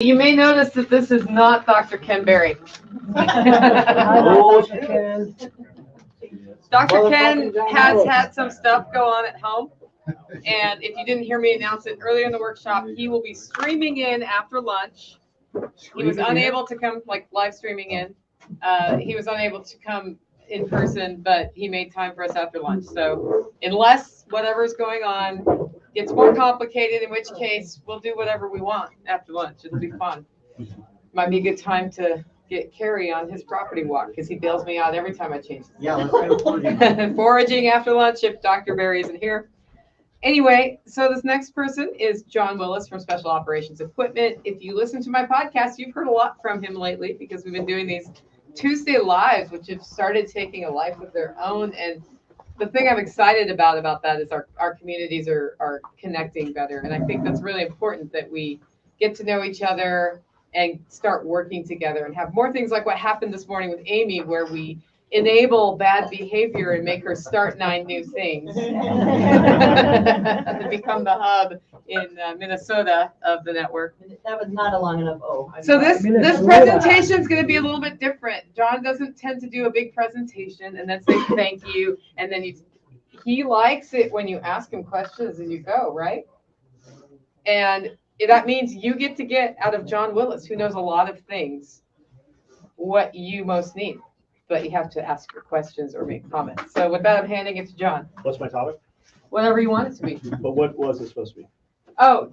You may notice that this is not Dr. Ken Berry. Oh, Ken. Dr. Ken has had some stuff go on at home. And if you didn't hear me announce it earlier in the workshop, he will be streaming in after lunch. He was unable to come, like live streaming in. He was unable to come in person, but he made time for us after lunch. So unless whatever's going on gets more complicated, in which case we'll do whatever we want after lunch. It'll be fun. Might be a good time to get Carrie on his property walk because he bails me out every time I change. Yeah, let's go foraging. Foraging after lunch if Dr. Berry isn't here. Anyway, so this next person is John Willis from Special Operations Equipment. If you listen to my podcast, you've heard a lot from him lately because we've been doing these Tuesday lives, which have started taking a life of their own. And the thing I'm excited about that is our communities are connecting better. And I think that's really important that we get to know each other and start working together and have more things like what happened this morning with Amy, where we enable bad behavior and make her start 9 new things to become the hub in Minnesota of the network. That was not a long enough O. So this presentation is going to be a little bit different. John doesn't tend to do a big presentation and then say thank you, and then he likes it when you ask him questions as you go, right? And that means you get to get out of John Willis, who knows a lot of things, what you most need. But you have to ask your questions or make comments. So with that, I'm handing it to John. What's my topic? Whatever you want it to be. But what was it supposed to be? Oh,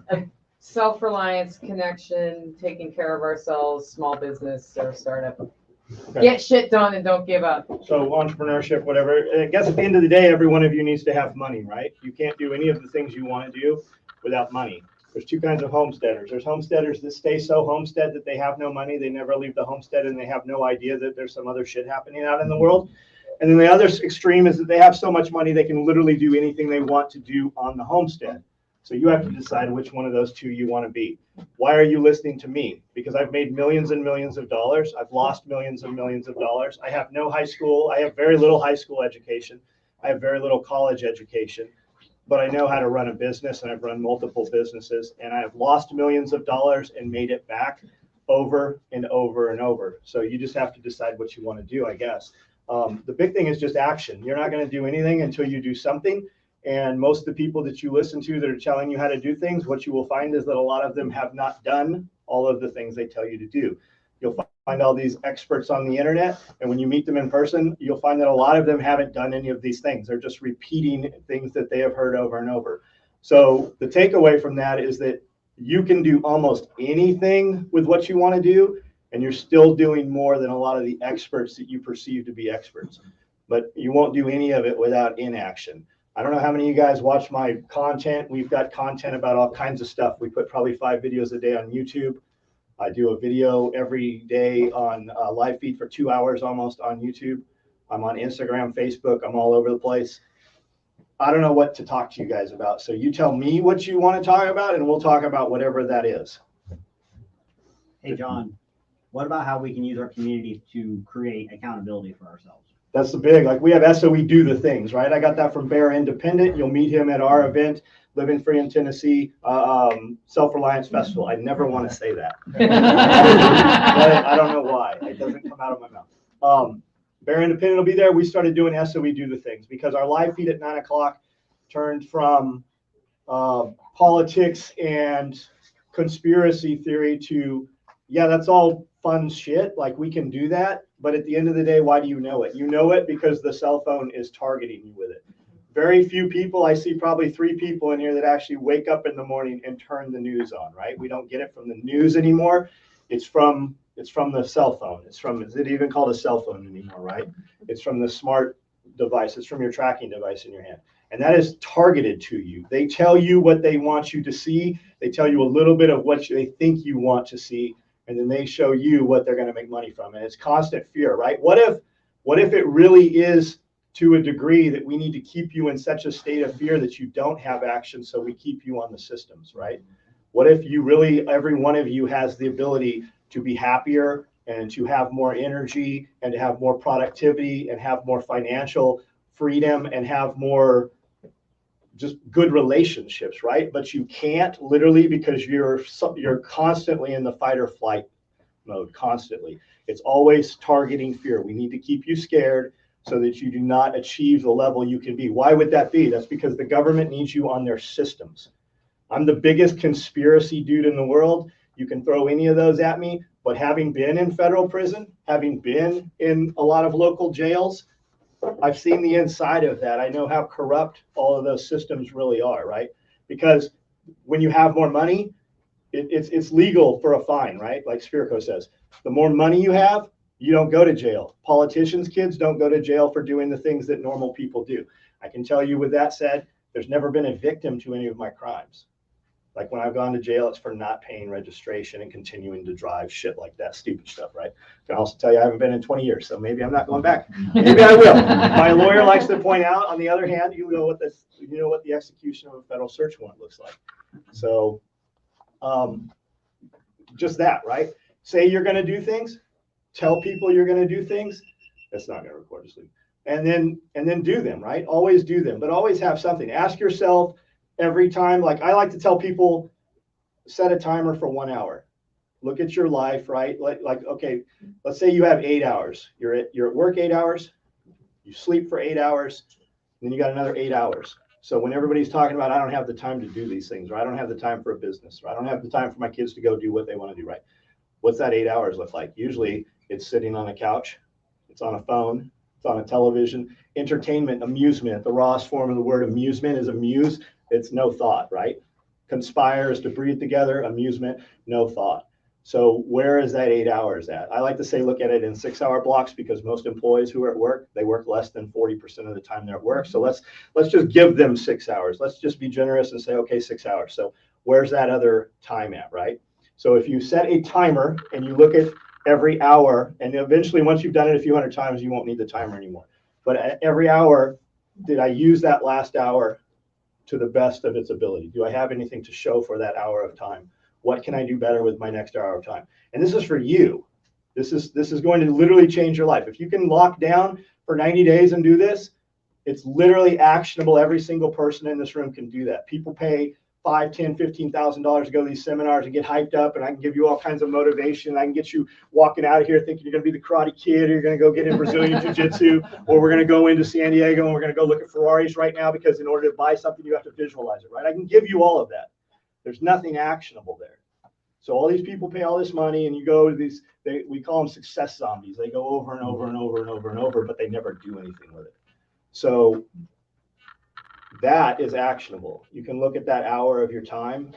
self-reliance, connection, taking care of ourselves, small business or startup. Okay. Get shit done and don't give up. So entrepreneurship, whatever. I guess at the end of the day, every one of you needs to have money, right? You can't do any of the things you want to do without money. There's 2 kinds of homesteaders. There's homesteaders that stay so homestead that they have no money. They never leave the homestead and they have no idea that there's some other shit happening out in the world. And then the other extreme is that they have so much money they can literally do anything they want to do on the homestead. So you have to decide which one of those 2 you want to be. Why are you listening to me? Because I've made millions and millions of dollars. I've lost millions and millions of dollars. I have no high school. I have very little high school education. I have very little college education. But I know how to run a business, and I've run multiple businesses, and I have lost millions of dollars and made it back over and over and over. So you just have to decide what you want to do, I guess. The big thing is just action. You're not going to do anything until you do something. And most of the people that you listen to that are telling you how to do things, what you will find is that a lot of them have not done all of the things they tell you to do. You'll find all these experts on the internet, and when you meet them in person, you'll find that a lot of them haven't done any of these things. They're just repeating things that they have heard over and over. So the takeaway from that is that you can do almost anything with what you want to do, and you're still doing more than a lot of the experts that you perceive to be experts. But you won't do any of it without inaction. I don't know how many of you guys watch my content. We've got content about all kinds of stuff. We put probably 5 videos a day on YouTube. I do a video every day on live feed for 2 hours almost on YouTube. I'm on Instagram, Facebook. I'm all over the place. I don't know what to talk to you guys about. So you tell me what you want to talk about, and we'll talk about whatever that is. Hey, John, what about how we can use our community to create accountability for ourselves? That's the big, like we have SOE Do the Things, right? I got that from Bear Independent. You'll meet him at our event, Living Free in Tennessee, Self-Reliance Festival. I never want to say that. I don't know why. It doesn't come out of my mouth. Bear Independent will be there. We started doing SOE Do the Things because our live feed at 9 o'clock turned from politics and conspiracy theory to, yeah, that's all fun shit. Like we can do that. But at the end of the day, why do you know it? You know it because the cell phone is targeting you with it. Very few people, I see probably 3 people in here that actually wake up in the morning and turn the news on, right? We don't get it from the news anymore. It's from the cell phone. Is it even called a cell phone anymore, right? It's from the smart device. It's from your tracking device in your hand. And that is targeted to you. They tell you what they want you to see. They tell you a little bit of what they think you want to see. And then they show you what they're going to make money from. And it's constant fear, right? What if it really is to a degree that we need to keep you in such a state of fear that you don't have action, so we keep you on the systems, right? What if you really, every one of you has the ability to be happier and to have more energy and to have more productivity and have more financial freedom and have more just good relationships, right? But you can't literally, because you're constantly in the fight or flight mode, constantly. It's always targeting fear. We need to keep you scared so that you do not achieve the level you can be. Why would that be? That's because the government needs you on their systems. I'm the biggest conspiracy dude in the world. You can throw any of those at me, but having been in federal prison, having been in a lot of local jails, I've seen the inside of that. I know how corrupt all of those systems really are, right? Because when you have more money, it's legal for a fine, right? Like Spirico says, the more money you have, you don't go to jail. Politicians' kids don't go to jail for doing the things that normal people do. I can tell you with that said, there's never been a victim to any of my crimes. Like when I've gone to jail, it's for not paying registration and continuing to drive, shit like that, stupid stuff, right? I can also tell you I haven't been in 20 years, so maybe I'm not going back. Maybe I will. My lawyer likes to point out, on the other hand, you know what the execution of a federal search warrant looks like. So just that, right? Say you're going to do things, tell people you're going to do things. That's not going to record this lead. And then do them, right? Always do them, but always have something. Ask yourself every time, like I like to tell people, set a timer for 1 hour. Look at your life, right? Like okay, let's say you have 8 hours. You're at work 8 hours, you sleep for 8 hours, and then you got another 8 hours. So when everybody's talking about, I don't have the time to do these things, or I don't have the time for a business, or I don't have the time for my kids to go do what they want to do, right? What's that 8 hours look like? Usually it's sitting on a couch, it's on a phone, it's on a television, entertainment, amusement. The rawest form of the word amusement is amuse. It's no thought, right? Conspire is to breathe together, amusement, no thought. So where is that 8 hours at? I like to say, look at it in 6 hour blocks, because most employees who are at work, they work less than 40% of the time they're at work. So let's just give them 6 hours. Let's just be generous and say, okay, 6 hours. So where's that other time at, right? So if you set a timer and you look at every hour, and eventually once you've done it a few hundred times, you won't need the timer anymore. But at every hour, did I use that last hour to the best of its ability? Do I have anything to show for that hour of time? What can I do better with my next hour of time? And this is for you. This is going to literally change your life. If you can lock down for 90 days and do this, it's literally actionable. Every single person in this room can do that. People pay $5,000, $10,000, $15,000 to go to these seminars and get hyped up, and I can give you all kinds of motivation. I can get you walking out of here thinking you're going to be the Karate Kid, or you're going to go get in Brazilian Jiu-Jitsu, or we're going to go into San Diego and we're going to go look at Ferraris right now, because in order to buy something, you have to visualize it, right? I can give you all of that. There's nothing actionable there. So all these people pay all this money, and you go to these, we call them success zombies. They go over and over and over and over and over, but they never do anything with it. So that is actionable. You can look at that hour of your time,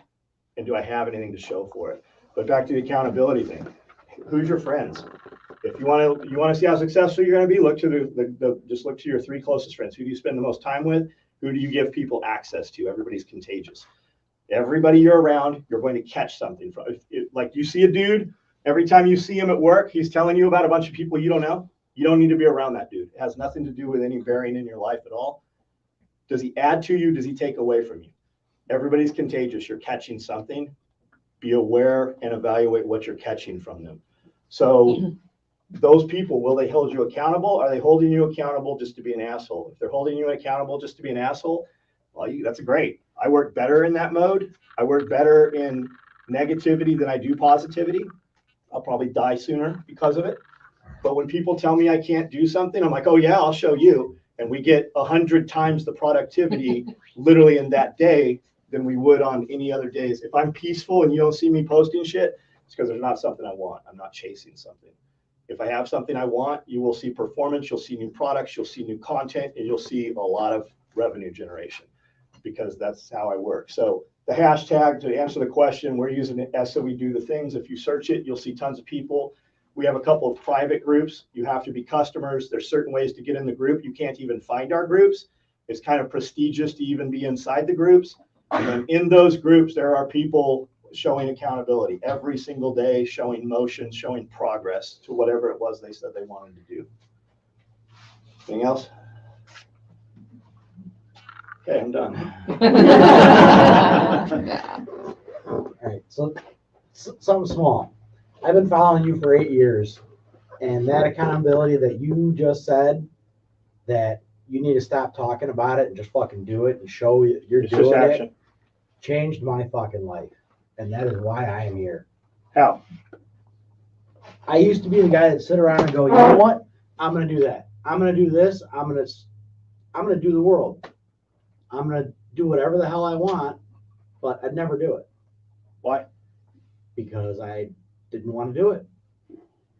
and do I have anything to show for it? But back to the accountability thing. Who's your friends? If you want to see how successful you're going to be, look to just look to your 3 closest friends. Who do you spend the most time with? Who do you give people access to? Everybody's contagious. Everybody you're around, you're going to catch something from. Like you see a dude, every time you see him at work, he's telling you about a bunch of people you don't know. You don't need to be around that dude. It has nothing to do with any bearing in your life at all. Does he add to you? Does he take away from you? Everybody's contagious. You're catching something. Be aware and evaluate what you're catching from them. So those people, will they hold you accountable? Are they holding you accountable just to be an asshole? If they're holding you accountable just to be an asshole, well, that's great. I work better in that mode. I work better in negativity than I do positivity. I'll probably die sooner because of it. But when people tell me I can't do something, I'm like, oh yeah, I'll show you. And we get 100 times the productivity literally in that day than we would on any other days. If I'm peaceful and you don't see me posting shit, it's because there's not something I want. I'm not chasing something. If I have something I want, you will see performance, you'll see new products, you'll see new content, and you'll see a lot of revenue generation, because that's how I work. So the hashtag, to answer the question, we're using it as so we do the things. If you search it, you'll see tons of people. We have a couple of private groups. You have to be customers. There's certain ways to get in the group. You can't even find our groups. It's kind of prestigious to even be inside the groups. And then in those groups, there are people showing accountability every single day, showing motion, showing progress to whatever it was they said they wanted to do. Anything else? Okay, I'm done. All right, so something small. I've been following you for 8 years, and that accountability that you just said, that you need to stop talking about it and just fucking do it and show you're It's just doing action. it. Changed my fucking life. And that is why I am here. How? I used to be the guy that sit around and go, you know what? I'm going to do that. I'm going to do this. I'm going to do the world. I'm going to do whatever the hell I want, but I'd never do it Why? because I didn't want to do it.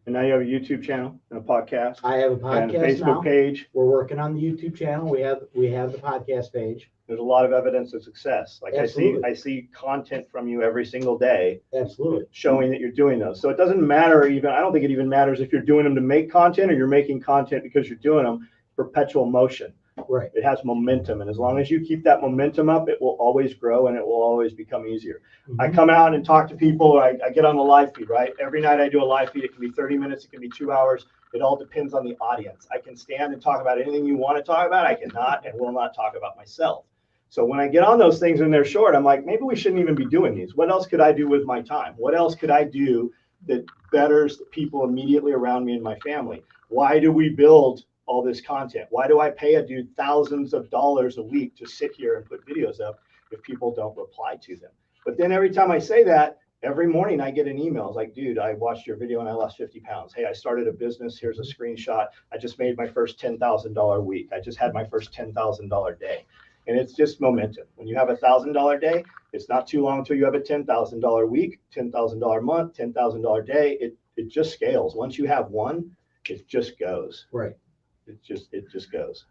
And now you have a YouTube channel and a podcast I have a and a podcast Facebook now. page. We're working on the YouTube channel. We have the podcast page. There's a lot of evidence of success. Like Absolutely. I see content from you every single day Absolutely. showing that you're doing those. So it doesn't matter even, I don't think it even matters if you're doing them to make content or you're making content because you're doing them. Perpetual motion. Right. It has momentum. And as long as you keep that momentum up, it will always grow and it will always become easier. I come out and talk to people, or I get on the live feed, right? Every night I do a live feed. It can be 30 minutes. It can be 2 hours. It all depends on the audience. I can stand and talk about anything you want to talk about. I cannot and will not talk about myself. So when I get on those things and they're short, I'm like, maybe we shouldn't even be doing these. What else could I do with my time? What else could I do that betters the people immediately around me and my family? Why do we build all this content? Why do I pay a dude thousands of dollars a week to sit here and put videos up if people don't reply to them? But then every time I say that, every morning I get an email. It's like, dude, I watched your video and I lost 50 pounds. Hey, I started a business. Here's a screenshot. I just made my first $10,000 week. I just had my first $10,000 day. And it's just momentum. When you have $1,000 day, it's not too long until you have a $10,000 week, $10,000 month, $10,000 day. It just scales. Once you have one, it just goes. Right. It just goes.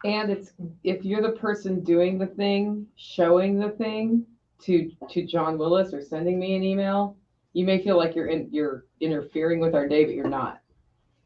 And it's, if you're the person doing the thing, showing the thing to John Willis or sending me an email, you may feel like you're interfering with our day, but you're not.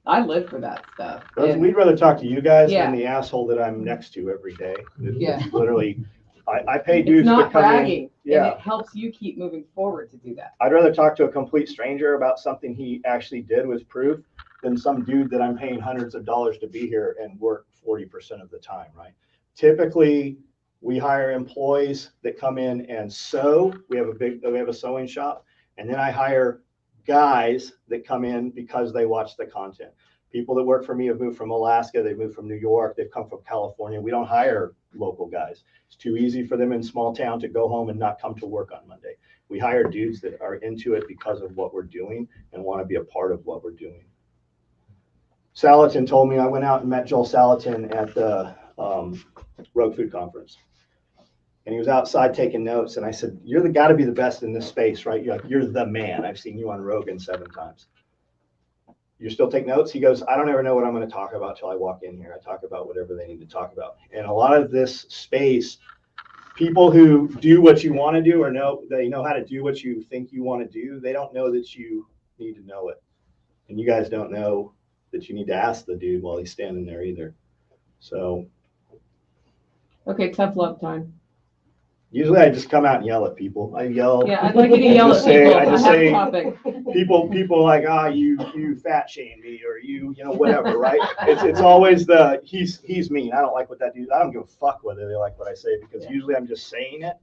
I live for that stuff. And We'd rather talk to you guys Yeah. than the asshole that I'm next to every day. Yeah. It's literally, I pay it's dudes to not come in. bragging, Yeah. and it helps you keep moving forward to do that. I'd rather talk to a complete stranger about something he actually did with proof than some dude that I'm paying hundreds of dollars to be here and work 40% of the time, right? Typically, we hire employees that come in and sew. We have a sewing shop, and then I hire guys that come in because they watch the content. People that work for me have moved from Alaska, they've moved from New York, they've come from California. We don't hire local guys. It's too easy for them in small town to go home and not come to work on Monday. We hire dudes that are into it because of what we're doing and want to be a part of what we're doing. Salatin told me, I went out and met Joel Salatin at the Rogue Food Conference. And he was outside taking notes. And I said, you're got to be the best in this space, right? You're the man. I've seen you on Rogan 7 times. You still take notes? He goes, I don't ever know what I'm going to talk about till I walk in here. I talk about whatever they need to talk about. And a lot of this space, people who do what you want to do or they know how to do what you think you want to do, they don't know that you need to know it. And you guys don't know that you need to ask the dude while he's standing there either. So Okay, tough love time. usually I just come out and yell at people. I yell. Yeah, I'd like you to yell at people. I just have say, a topic. people like, you fat shame me, or you know, whatever, right? It's always he's mean. I don't like what that dude. I don't give a fuck whether they like what I say, because usually I'm just saying it.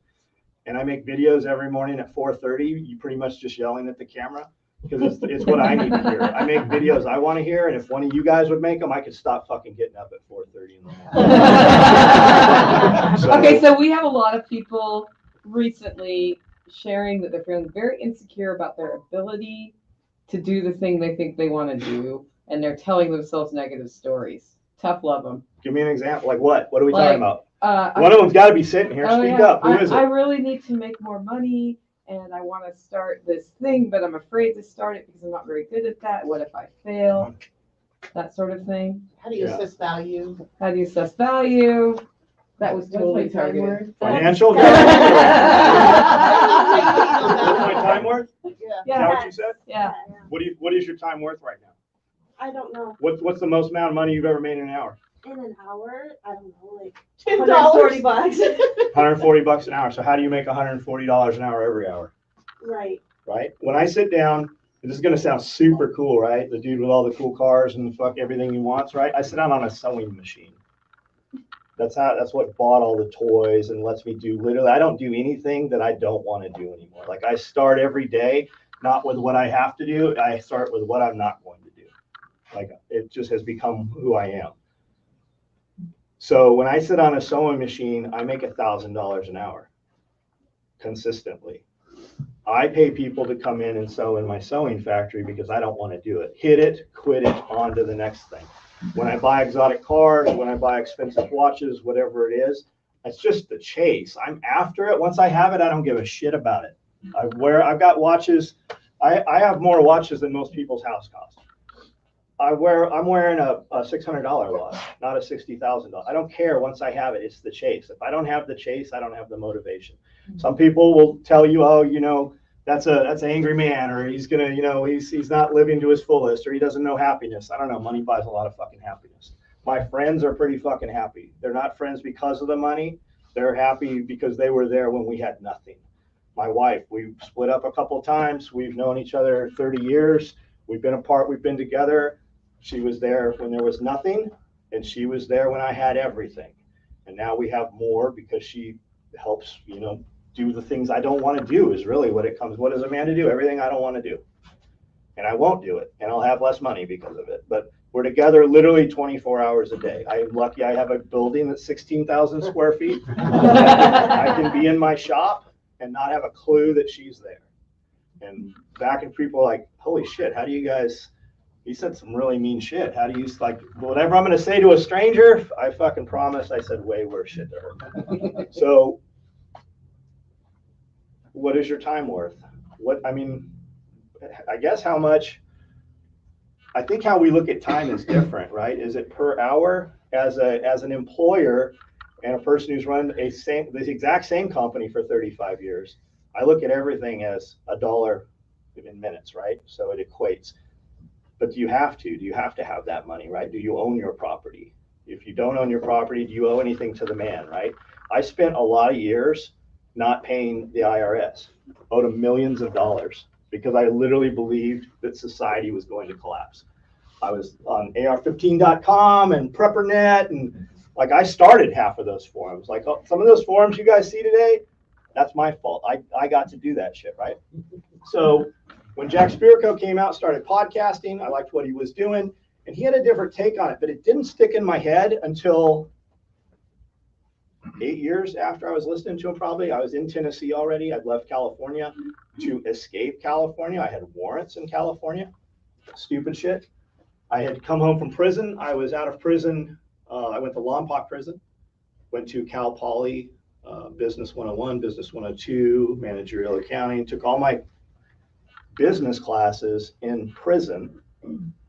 And I make videos every morning at 4:30. You pretty much just yelling at the camera, because it's what I need to hear. I make videos I want to hear, and if one of you guys would make them, I could stop fucking getting up at 4:30 in the morning. Okay, so we have a lot of people recently sharing that they're feeling very insecure about their ability to do the thing they think they want to do, and they're telling themselves negative stories. Tough love them. Give me an example. Like what? What are we talking about? One of them's got to be sitting here. Speak up. Who is it? I really need to make more money, and I want to start this thing, but I'm afraid to start it because I'm not very good at that. What if I fail? That sort of thing. How do you assess value? How do you assess value? That was What's totally my time targeted. word? Financial. What's my time worth? Is that what you said? Yeah. What is your time worth right now? I don't know. What's the most amount of money you've ever made in an hour? In an hour, I don't know, like $10. $140. $140 an hour. So how do you make $140 an hour every hour? Right. Right? When I sit down, and this is going to sound super cool, right? The dude with all the cool cars and fuck everything he wants, right? I sit down on a sewing machine. That's what bought all the toys and lets me do literally. I don't do anything that I don't want to do anymore. Like I start every day, not with what I have to do. I start with what I'm not going to do. Like it just has become who I am. So when I sit on a sewing machine, I make $1,000 an hour consistently. I pay people to come in and sew in my sewing factory because I don't want to do it. Hit it, quit it, on to the next thing. When I buy exotic cars, when I buy expensive watches, whatever it is, it's just the chase. I'm after it. Once I have it, I don't give a shit about it. I've got watches. I have more watches than most people's house cost. I'm wearing a $600 watch, not a $60,000. I don't care once I have it. It's the chase. If I don't have the chase, I don't have the motivation. Some people will tell you, oh, you know, that's an angry man, or he's gonna, you know, he's not living to his fullest, or he doesn't know happiness. I don't know. Money buys a lot of fucking happiness. My friends are pretty fucking happy. They're not friends because of the money. They're happy because they were there when we had nothing. My wife, we split up a couple of times. We've known each other 30 years. We've been apart. We've been together. She was there when there was nothing, and she was there when I had everything. And now we have more because she helps, you know, do the things I don't want to do is really what it comes. What does a man to do? Everything I don't want to do. And I won't do it. And I'll have less money because of it. But we're together literally 24 hours a day. I'm lucky I have a building that's 16,000 square feet. I can be in my shop and not have a clue that she's there. And back and people are like, holy shit, how do you guys, he said some really mean shit. How do you, like, whatever I'm going to say to a stranger, I fucking promise I said way worse shit to her. So what is your time worth? I guess how much, I think how we look at time is different, right? Is it per hour? As an employer and a person who's run this exact same company for 35 years, I look at everything as $1 in minutes, right? So it equates. But do you have to have that money, right? Do you own your property? If you don't own your property, do you owe anything to the man, right? I spent a lot of years not paying the IRS, owed them millions of dollars because I literally believed that society was going to collapse. I was on AR15.com and PrepperNet, and like I started half of those forums. Like some of those forums you guys see today, that's my fault. I got to do that shit, right? So when Jack Spirko came out, started podcasting, I liked what he was doing, and he had a different take on it, but it didn't stick in my head until 8 years after I was listening to him. Probably I was in Tennessee already. I'd left California to escape California. I had warrants in California, stupid shit. I had come home from prison. I was out of prison. I went to Lompoc prison, went to Cal Poly, Business 101, Business 102, Managerial Accounting, took all my business classes in prison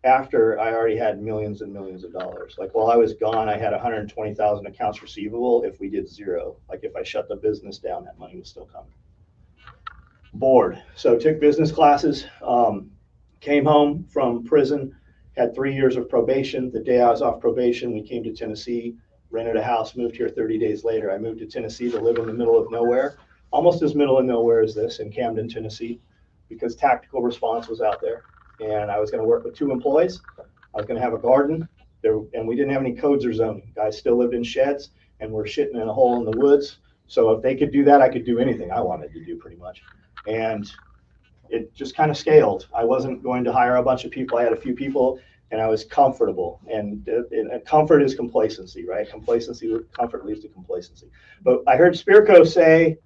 after I already had millions and millions of dollars. Like while I was gone, I had 120,000 accounts receivable if we did zero. Like if I shut the business down, that money was still coming. Bored. So took business classes, came home from prison, had 3 years of probation. The day I was off probation, we came to Tennessee, rented a house, moved here 30 days later. I moved to Tennessee to live in the middle of nowhere, almost as middle of nowhere as this in Camden, Tennessee, because tactical response was out there. And I was going to work with 2 employees. I was going to have a garden there, and we didn't have any codes or zoning. Guys still lived in sheds and were shitting in a hole in the woods. So if they could do that, I could do anything I wanted to do pretty much. And it just kind of scaled. I wasn't going to hire a bunch of people. I had a few people, and I was comfortable. And comfort is complacency, right? Comfort leads to complacency. But I heard Spirko say,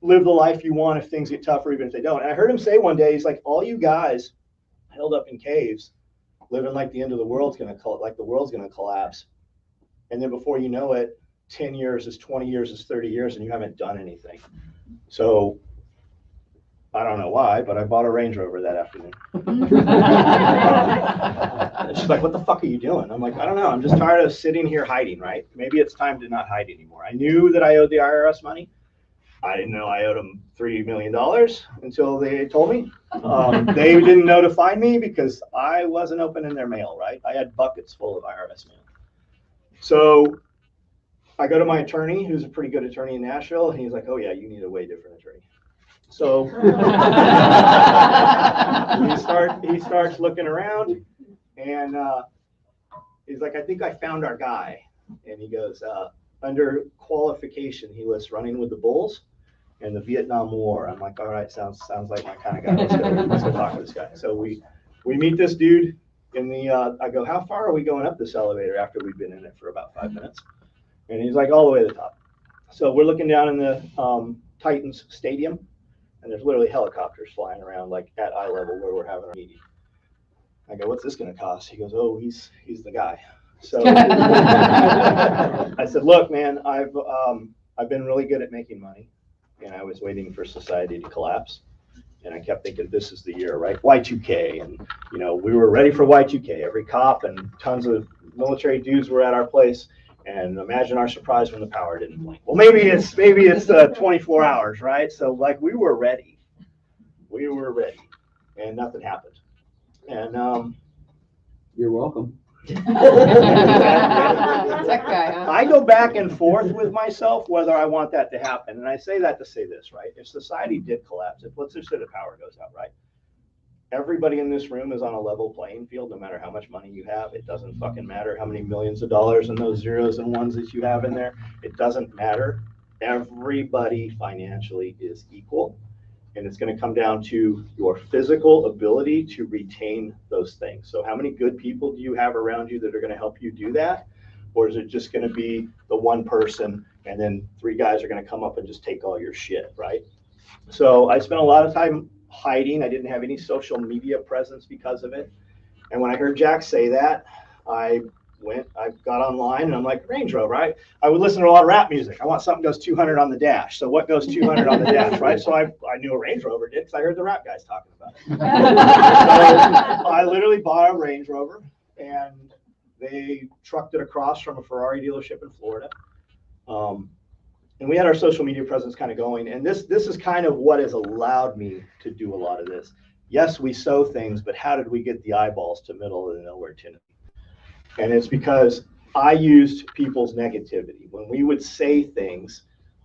live the life you want if things get tougher, even if they don't. And I heard him say one day, he's like, all you guys held up in caves, living like the end of the world's going to collapse. And then before you know it, 10 years is 20 years is 30 years, and you haven't done anything. So I don't know why, but I bought a Range Rover that afternoon. And she's like, what the fuck are you doing? I'm like, I don't know. I'm just tired of sitting here hiding, right? Maybe it's time to not hide anymore. I knew that I owed the IRS money. I didn't know I owed them $3 million until they told me. They didn't notify me because I wasn't opening their mail, right? I had buckets full of IRS mail. So I go to my attorney, who's a pretty good attorney in Nashville, and he's like, oh yeah, you need a way different attorney. So he starts looking around, and he's like, I think I found our guy. And he goes, under qualification, he lists running with the Bulls and the Vietnam War. I'm like, all right, sounds like my kind of guy. Let's go talk to this guy. So we meet this dude in the, I go, how far are we going up this elevator after we've been in it for about 5 minutes? And he's like all the way to the top. So we're looking down in the Titans stadium, and there's literally helicopters flying around like at eye level where we're having our meeting. I go, what's this going to cost? He goes, oh, he's the guy. So I said, look, man, I've been really good at making money, and I was waiting for society to collapse. And I kept thinking, this is the year, right? Y2K. And, you know, we were ready for Y2K. Every cop and tons of military dudes were at our place. And imagine our surprise when the power didn't blink. Well, maybe it's 24 hours, right? So, like, we were ready. We were ready. And nothing happened. And You're welcome. That's that guy, huh? I go back and forth with myself whether I want that to happen. And I say that to say this, right? If society did collapse, let's just say the power goes out, right? Everybody in this room is on a level playing field, no matter how much money you have. It doesn't fucking matter how many millions of dollars and those zeros and ones that you have in there. It doesn't matter. Everybody financially is equal. And it's going to come down to your physical ability to retain those things. So how many good people do you have around you that are going to help you do that? Or is it just going to be the one person and then 3 guys are going to come up and just take all your shit, right? So I spent a lot of time hiding. I didn't have any social media presence because of it. And when I heard Jack say that, I got online and I'm like, Range Rover, right? I would listen to a lot of rap music. I want something that goes 200 on the dash. So what goes 200 on the dash, right? So I knew a Range Rover did because I heard the rap guys talking about it. So I literally bought a Range Rover and they trucked it across from a Ferrari dealership in Florida. And we had our social media presence kind of going. And this is kind of what has allowed me to do a lot of this. Yes, we sow things, but how did we get the eyeballs to middle of the nowhere Tennessee? And it's because I used people's negativity. When we would say things,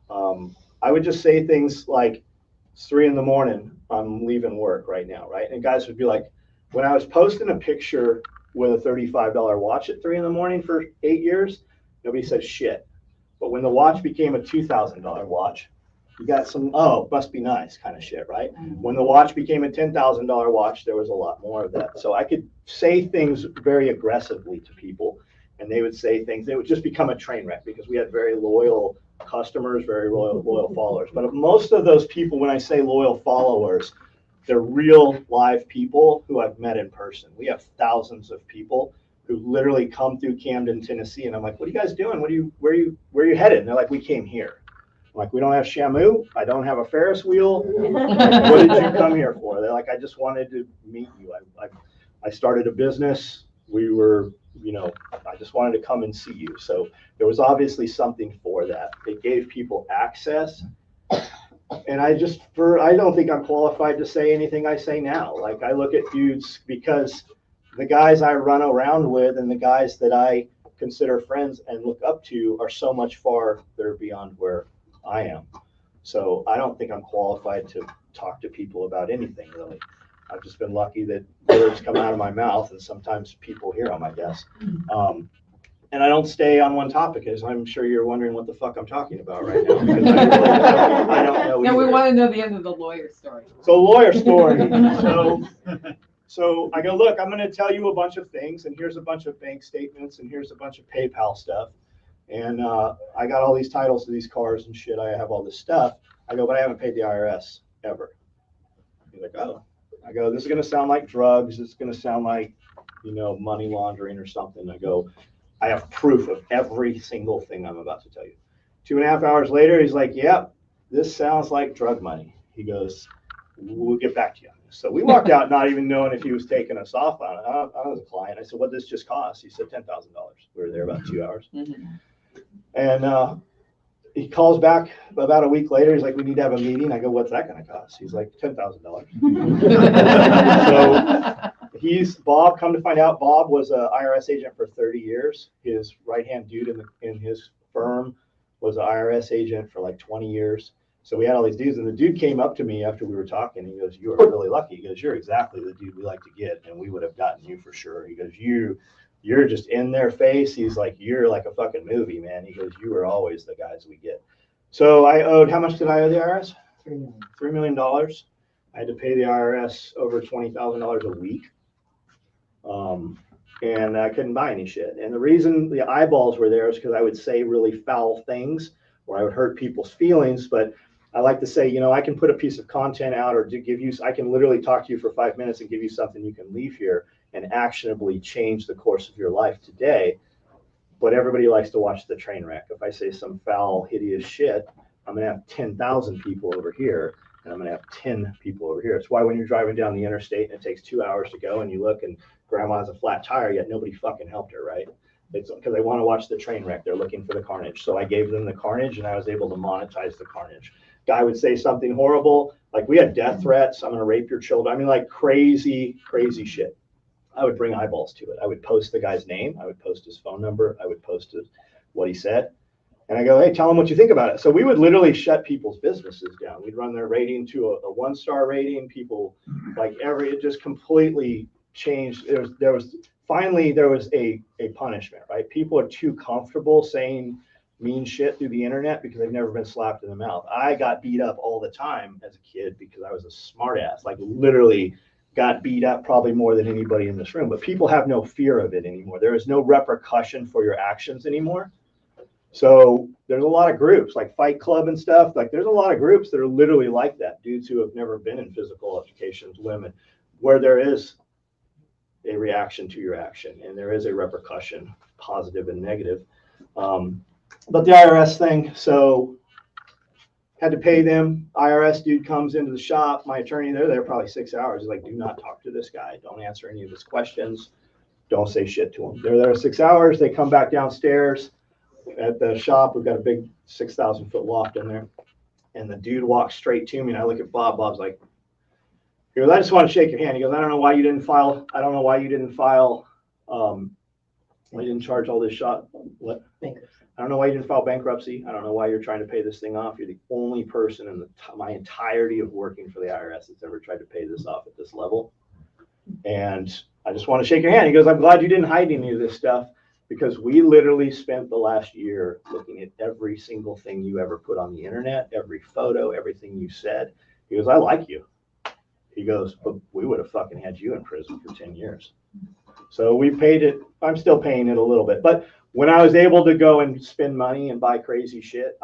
I would just say things like, it's 3 a.m, I'm leaving work right now, right? And guys would be like, when I was posting a picture with a $35 watch at 3 a.m. for 8 years, nobody said shit. But when the watch became a $2,000 watch, you got some, oh, must be nice kind of shit, right? When the watch became a $10,000 watch, there was a lot more of that. So I could say things very aggressively to people, and they would say things. They would just become a train wreck because we had very loyal customers, very loyal followers. But most of those people, when I say loyal followers, they're real live people who I've met in person. We have thousands of people who literally come through Camden, Tennessee, and I'm like, what are you guys doing? Where are you headed? And they're like, we came here. I'm like, we don't have Shamu. I don't have a Ferris wheel. Like, what did you come here for? They're like, I just wanted to meet you. I started a business. We were, I just wanted to come and see you. So there was obviously something for that. It gave people access. And I don't think I'm qualified to say anything I say now. Like, I look at dudes because the guys I run around with and the guys that I consider friends and look up to are so much farther beyond where I am. So I don't think I'm qualified to talk to people about anything, really. I've just been lucky that words come out of my mouth and sometimes people hear them, I guess. And I don't stay on one topic, as I'm sure you're wondering what the fuck I'm talking about right now. Because I don't know. No, we either. want to know the end of the lawyer story. So lawyer story. So I go, look, I'm going to tell you a bunch of things, and here's a bunch of bank statements, and here's a bunch of PayPal stuff. And I got all these titles to these cars and shit. I have all this stuff. I go, but I haven't paid the IRS ever. He's like, oh. I go, this is going to sound like drugs. It's going to sound like, money laundering or something. I go, I have proof of every single thing I'm about to tell you. 2.5 hours later, he's like, yep, this sounds like drug money. He goes, we'll get back to you on this. So we walked out not even knowing if he was taking us off on it. I was a client. I said, what did this just cost? He said, $10,000. We were there about 2 hours. Mm-hmm. And he calls back about a week later. He's like, we need to have a meeting. I go, what's that going to cost? He's like, $10,000. So Bob, come to find out, Bob was an IRS agent for 30 years. His right-hand dude in his firm was an IRS agent for like 20 years. So we had all these dudes, and the dude came up to me after we were talking. He goes, you are really lucky. He goes, you're exactly the dude we like to get, and we would have gotten you for sure. He goes, you're just in their face. He's like, you're like a fucking movie, man. He goes, you are always the guys we get. So I owed, how much did I owe the IRS? $3 million. I had to pay the IRS over $20,000 a week. and I couldn't buy any shit. And the reason the eyeballs were there is because I would say really foul things or I would hurt people's feelings. But I like to say, I can put a piece of content out or to give you, I can literally talk to you for 5 minutes and give you something you can leave here and actionably change the course of your life today. But everybody likes to watch the train wreck. If I say some foul, hideous shit, I'm going to have 10,000 people over here and I'm going to have 10 people over here. It's why when you're driving down the interstate and it takes 2 hours to go and you look and grandma has a flat tire, yet nobody fucking helped her, right? It's because they want to watch the train wreck. They're looking for the carnage. So I gave them the carnage and I was able to monetize the carnage. Guy would say something horrible. Like we had death threats. I'm going to rape your children. I mean, like crazy, crazy shit. I would bring eyeballs to it. I would post the guy's name. I would post his phone number. I would post what he said. And I go, hey, tell them what you think about it. So we would literally shut people's businesses down. We'd run their rating to a 1-star rating. People it just completely changed. There was finally a punishment, right? People are too comfortable saying mean shit through the internet because they've never been slapped in the mouth. I got beat up all the time as a kid because I was a smart ass, like literally got beat up probably more than anybody in this room, but people have no fear of it anymore. There is no repercussion for your actions anymore. So there's a lot of groups like Fight Club and stuff. Like there's a lot of groups that are literally like that. Dudes who have never been in physical altercations, women, where there is a reaction to your action and there is a repercussion, positive and negative. But the IRS thing, so had to pay them. IRS dude comes into the shop. My attorney, they're there probably 6 hours. He's like, do not talk to this guy. Don't answer any of his questions. Don't say shit to him. They're there 6 hours. They come back downstairs at the shop. We've got a big 6,000 foot loft in there. And the dude walks straight to me and I look at Bob. Bob's like, he goes, I just want to shake your hand. He goes, I don't know why you didn't file. Why you didn't charge all this shot. What? I don't know why you didn't file bankruptcy. I don't know why you're trying to pay this thing off. You're the only person in my entirety of working for the IRS that's ever tried to pay this off at this level. And I just want to shake your hand. He goes, I'm glad you didn't hide any of this stuff because we literally spent the last year looking at every single thing you ever put on the internet, every photo, everything you said. He goes, I like you. He goes, but we would have fucking had you in prison for 10 years. So we paid it. I'm still paying it a little bit. But when I was able to go and spend money and buy crazy shit,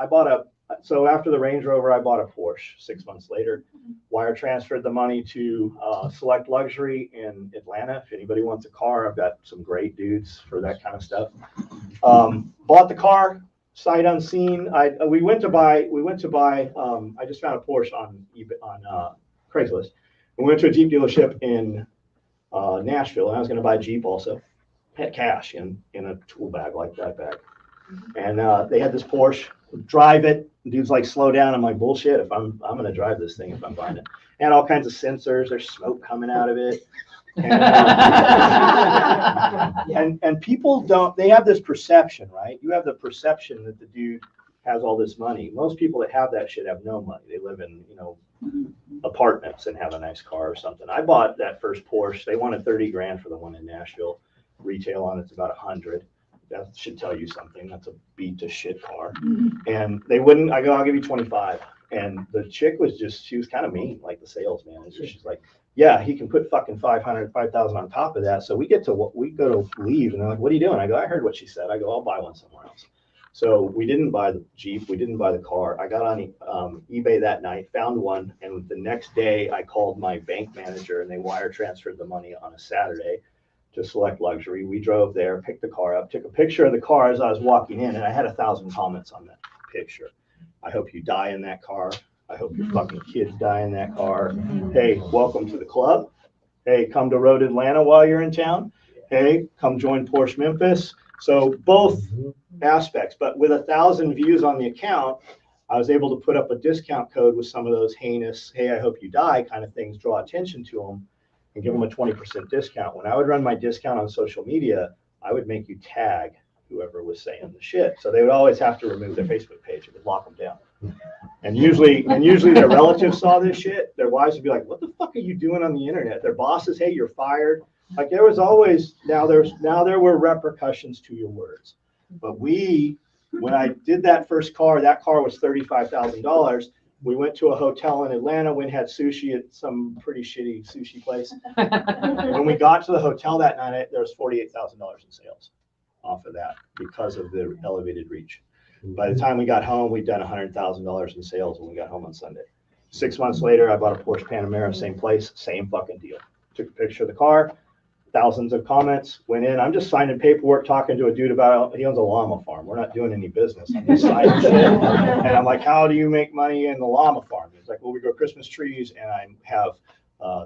so after the Range Rover, I bought a Porsche 6 months later, wire transferred the money to Select Luxury in Atlanta. If anybody wants a car, I've got some great dudes for that kind of stuff. Bought the car, sight unseen. We went to buy, I just found a Porsche on eBay, on Craigslist. We went to a Jeep dealership in Nashville, and I was going to buy a Jeep also. Had cash in a tool bag like that bag. And they had this Porsche, drive it. The dude's like, slow down. I'm like, bullshit. If I'm going to drive this thing if I'm buying it. And all kinds of sensors. There's smoke coming out of it. And people they have this perception, right? You have the perception that the dude has all this money. Most people that have that shit have no money. They live in, apartments and have a nice car or something. I bought that first Porsche. They wanted 30 grand for the one in Nashville. Retail on it's about 100. That should tell you something. That's a beat to shit car. And they wouldn't. I go, I'll give you 25. And the chick she was kind of mean, like the sales manager. She's like, yeah, he can put fucking 5,000 on top of that. So we go to leave, and they're like, what are you doing? I go, I heard what she said. I go, I'll buy one somewhere else. So we didn't buy the Jeep. We didn't buy the car. I got on eBay that night, found one, and the next day I called my bank manager, and they wire transferred the money on a Saturday to Select Luxury. We drove there, picked the car up, took a picture of the car as I was walking in, and I had 1,000 comments on that picture. I hope you die in that car. I hope your fucking kids die in that car. Hey, welcome to the club. Hey, come to Road Atlanta while you're in town. Hey, come join Porsche Memphis. So both aspects, but with 1,000 views on the account, I was able to put up a discount code with some of those heinous, hey, I hope you die kind of things, draw attention to them and give them a 20% discount. When I would run my discount on social media, I would make you tag whoever was saying the shit. So they would always have to remove their Facebook page. It would lock them down. And usually their relatives saw this shit. Their wives would be like, what the fuck are you doing on the internet? Their bosses, hey, you're fired. Like there was always, now there were repercussions to your words. But when I did that first car, that car was $35,000. We went to a hotel in Atlanta. We had sushi at some pretty shitty sushi place. When we got to the hotel that night, there was $48,000 in sales off of that because of the elevated reach. By the time we got home, we'd done $100,000 in sales when we got home on Sunday. 6 months later, I bought a Porsche Panamera, same place, same fucking deal. Took a picture of the car, thousands of comments, went in. I'm just signing paperwork, talking to a dude about, he owns a llama farm. We're not doing any business. I'm just signing shit. And I'm like, how do you make money in the llama farm? He's like, well, we grow Christmas trees and I have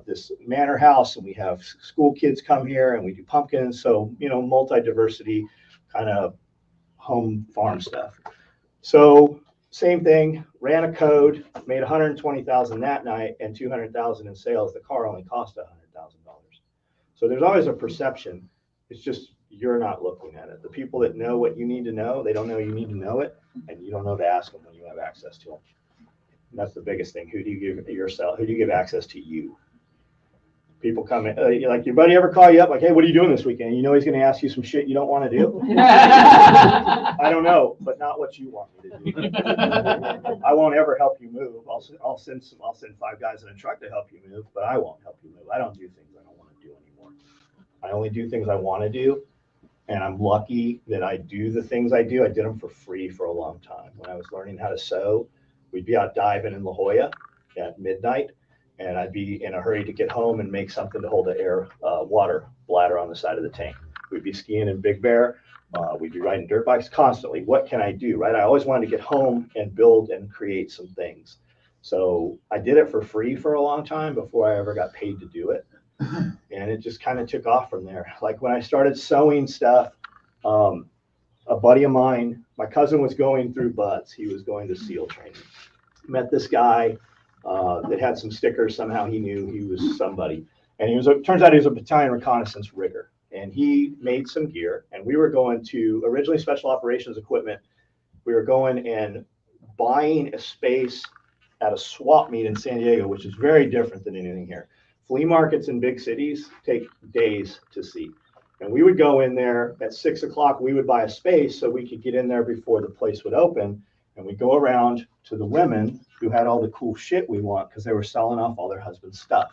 this manor house and we have school kids come here and we do pumpkins. So, multi-diversity kind of home farm stuff. So same thing, ran a code, made 120,000 that night and 200,000 in sales. The car only cost $100,000. So there's always a perception. It's just you're not looking at it. The people that know what you need to know, they don't know you need to know it, and you don't know to ask them when you have access to them. And that's the biggest thing. Who do you give yourself? Who do you give access to you? People come in, like your buddy ever call you up, like, hey, what are you doing this weekend? You know he's going to ask you some shit you don't want to do. I don't know, but not what you want me to do. I won't ever help you move. I'll send 5 guys in a truck to help you move, but I won't help you move. I don't do things I don't want to do anymore. I only do things I want to do, and I'm lucky that I do the things I do. I did them for free for a long time. When I was learning how to sew, we'd be out diving in La Jolla at midnight. And I'd be in a hurry to get home and make something to hold the water bladder on the side of the tank. We'd be skiing in Big Bear. We'd be riding dirt bikes constantly. What can I do, right? I always wanted to get home and build and create some things. So I did it for free for a long time before I ever got paid to do it. And it just kind of took off from there. Like when I started sewing stuff, a buddy of mine, my cousin was going through BUD/S. He was going to SEAL training. Met this guy that had some stickers. Somehow he knew he was somebody. And turns out he was a battalion reconnaissance rigger. And he made some gear. And we were going to, originally special operations equipment, we were going and buying a space at a swap meet in San Diego, which is very different than anything here. Flea markets in big cities take days to see. And we would go in there at 6 o'clock. We would buy a space so we could get in there before the place would open. And we'd go around to the women who had all the cool shit we want because they were selling off all their husband's stuff.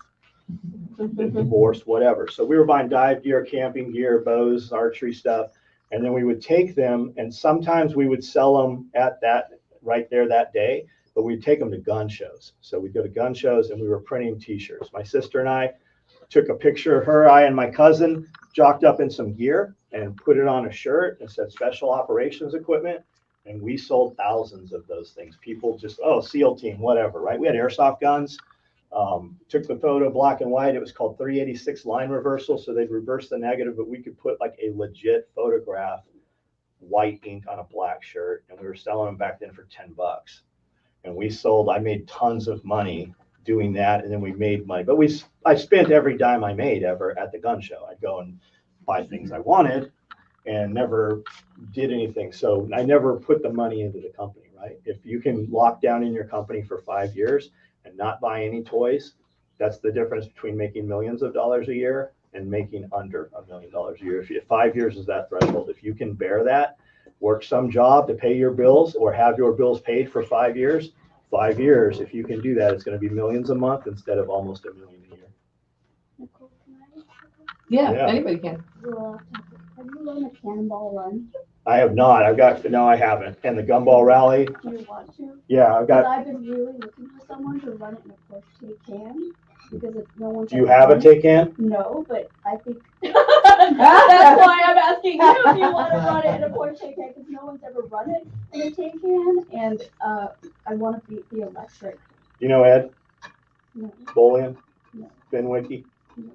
Divorce, whatever. So we were buying dive gear, camping gear, bows, archery stuff. And then we would take them, and sometimes we would sell them at that right there that day, but we'd take them to gun shows. So we'd go to gun shows and we were printing t-shirts. My sister and I took a picture of her, I and my cousin, jocked up in some gear and put it on a shirt and said special operations equipment. And we sold thousands of those things. People just, SEAL team, whatever, right? We had airsoft guns. Took the photo black and white. It was called 386 line reversal. So they'd reverse the negative, but we could put like a legit photograph, white ink on a black shirt. And we were selling them back then for $10. And I made tons of money doing that. And then we made money, but I spent every dime I made ever at the gun show. I'd go and buy things I wanted and never did anything. So I never put the money into the company, right? If you can lock down in your company for 5 years and not buy any toys, that's the difference between making millions of dollars a year and making under $1 million a year. If you 5 years is that threshold, if you can bear that, work some job to pay your bills or have your bills paid for 5 years, if you can do that, it's going to be millions a month instead of almost $1 million a year. Nicole, can I? Yeah, Yeah. anybody can. Well, have you run a cannonball run? I have not. No, I haven't. And the gumball rally, Do you want to? yeah, Because I've been really looking for someone to run it in a push take can because if no one's Do you ever have a run it- take can? No, but I think that's why I'm asking you if you want to run it in a push take can because no one's ever run it in a take can, and I want to beat the electric. You know Ed No, Bolian, No. Finwicky? no.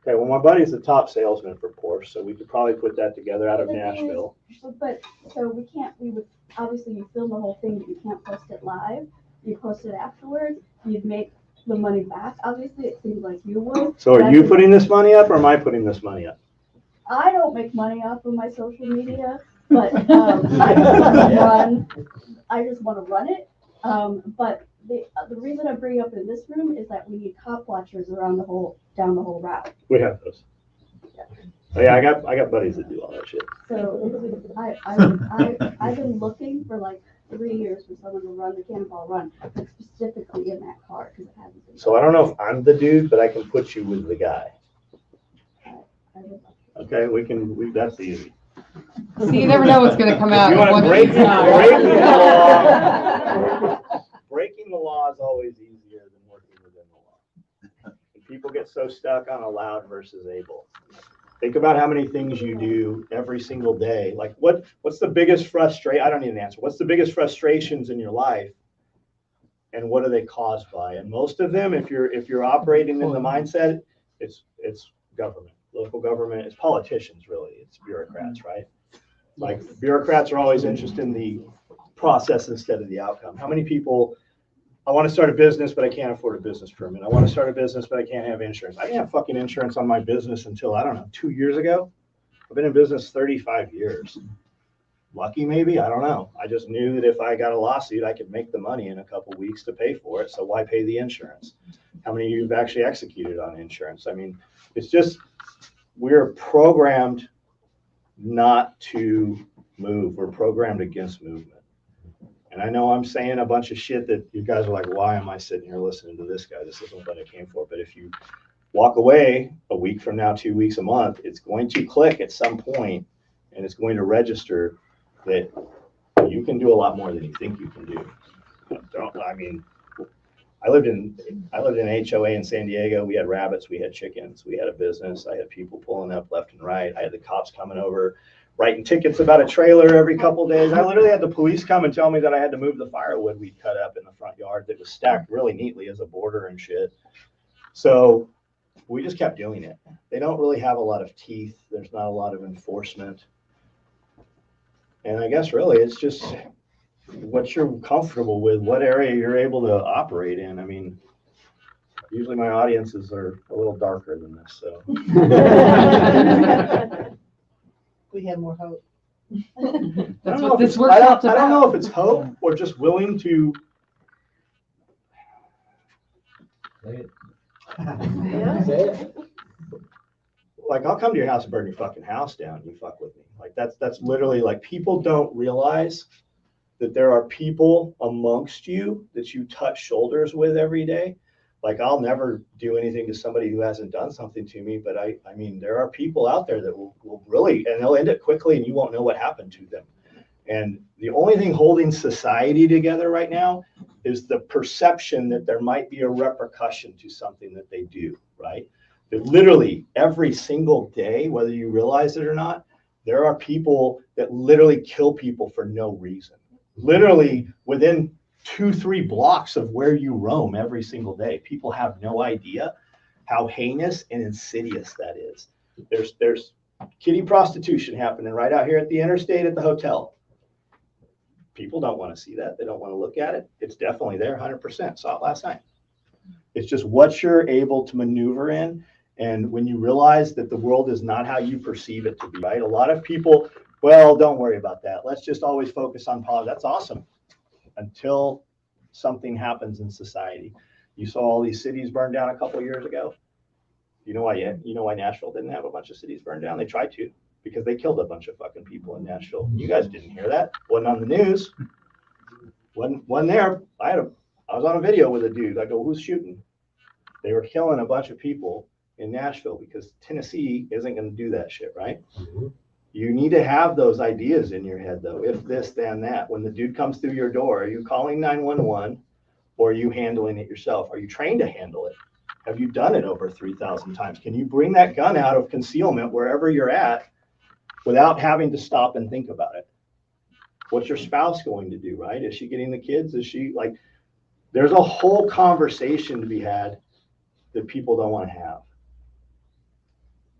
Okay, well, my buddy's the top salesman for Porsche, so we could probably put that together out of The thing is- Nashville. But so we would obviously you film the whole thing, but you can't post it live. You post it afterwards. You'd make the money back. Obviously, it seems like you would. So are That's- you putting this money up or am I putting this money up? I don't make money off of my social media, but I just want to run it. But the reason I bring it up in this room is that we need cop watchers down the whole route. We have those. Oh, yeah, I got buddies that do all that shit. So I've been looking for like 3 years for someone to run the Cannonball Run, but specifically in that car, because it hasn't been. So I don't know if I'm the dude, but I can put you with the guy. I would love to. Okay, that's easy. See, you never know what's gonna come out. You of want one breaking of these times. the law. Breaking the law is always easier than working within the law. And people get so stuck on allowed versus able. Think about how many things you do every single day. Like what's the biggest frustration? I don't need an answer. What's the biggest frustrations in your life? And what are they caused by? And most of them, if you're operating in the mindset, it's government, local government, it's politicians really, it's bureaucrats, right? Like bureaucrats are always interested in the process instead of the outcome. How many people, I want to start a business, but I can't afford a business permit. I want to start a business, but I can't have insurance. I didn't have fucking insurance on my business until, I don't know, 2 years ago. I've been in business 35 years. Lucky maybe, I don't know. I just knew that if I got a lawsuit, I could make the money in a couple weeks to pay for it. So why pay the insurance? How many of you have actually executed on insurance? I mean, it's just, we're programmed not to move. We're programmed against movement. And I know I'm saying a bunch of shit that you guys are like, why am I sitting here listening to this guy? This isn't what I came for. But if you walk away a week from now, 2 weeks, a month, it's going to click at some point, and it's going to register that you can do a lot more than you think you can do. I mean, I lived in HOA in San Diego. We had rabbits, we had chickens, we had a business. I had people pulling up left and right. I had the cops coming over, writing tickets about a trailer every couple of days. I literally had the police come and tell me that I had to move the firewood we'd cut up in the front yard that was stacked really neatly as a border and shit. So we just kept doing it. They don't really have a lot of teeth. There's not a lot of enforcement. And I guess really it's just what you're comfortable with, what area you're able to operate in. I mean, usually my audiences are a little darker than this, so. We have more hope. That's what this workshop's I don't know about. if it's hope or just willing to. Say it. Like, I'll come to your house and burn your fucking house down. You fuck with me. Like, that's literally, like, people don't realize that there are people amongst you that you touch shoulders with every day. Like, I'll never do anything to somebody who hasn't done something to me, but I mean, there are people out there that will really, and they'll end it quickly and you won't know what happened to them. And the only thing holding society together right now is the perception that there might be a repercussion to something that they do, right? That literally every single day, whether you realize it or not, there are people that literally kill people for no reason. Literally within 2-3 blocks of where you roam every single day. People have no idea how heinous and insidious that is. There's kitty prostitution happening right out here at the interstate at the hotel. People don't want to see that. They don't want to look at it. It's definitely there, 100%. Saw it last night. It's just what you're able to maneuver in. And when you realize that the world is not how you perceive it to be, right? A lot of people, well, don't worry about that. Let's just always focus on positive. That's awesome. Until something happens in society. You saw all these cities burned down a couple of years ago. You know why Nashville didn't have a bunch of cities burned down? They tried to, because they killed a bunch of fucking people in Nashville. You guys didn't hear that. Wasn't on the news. Wasn't there. I was on a video with a dude. I go, who's shooting? They were killing a bunch of people in Nashville because Tennessee isn't going to do that shit, right? Mm-hmm. You need to have those ideas in your head, though. If this, then that. When the dude comes through your door, are you calling 911 or are you handling it yourself? Are you trained to handle it? Have you done it over 3,000 times? Can you bring that gun out of concealment wherever you're at without having to stop and think about it? What's your spouse going to do, right? Is she getting the kids? Is she like, there's a whole conversation to be had that people don't want to have.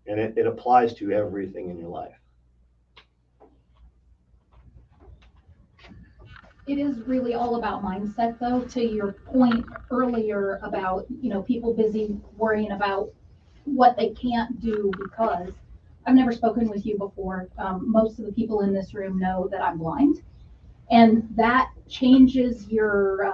And it applies to everything in your life. It is really all about mindset, though, to your point earlier about, people busy worrying about what they can't do because I've never spoken with you before. Most of the people in this room know that I'm blind, and that changes your,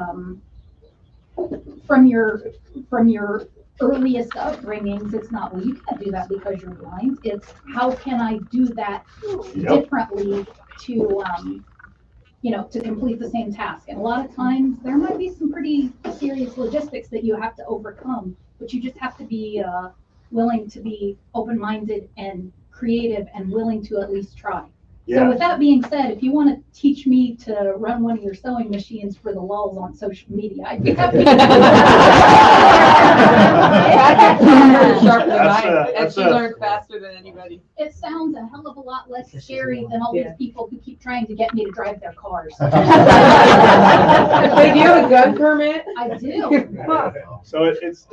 from your earliest upbringings. It's not, well, you can't do that because you're blind. It's how can I do that differently to to complete the same task. And a lot of times there might be some pretty serious logistics that you have to overcome, but you just have to be willing to be open-minded and creative and willing to at least try. So with that being said, if you want to teach me to run one of your sewing machines for the lulz on social media, I'd be happy to. Sharp than That's I, a- and that's she a- learns faster than anybody. It sounds a hell of a lot less scary than all these people who keep trying to get me to drive their cars. Wait, do you have a gun permit? I do. So it's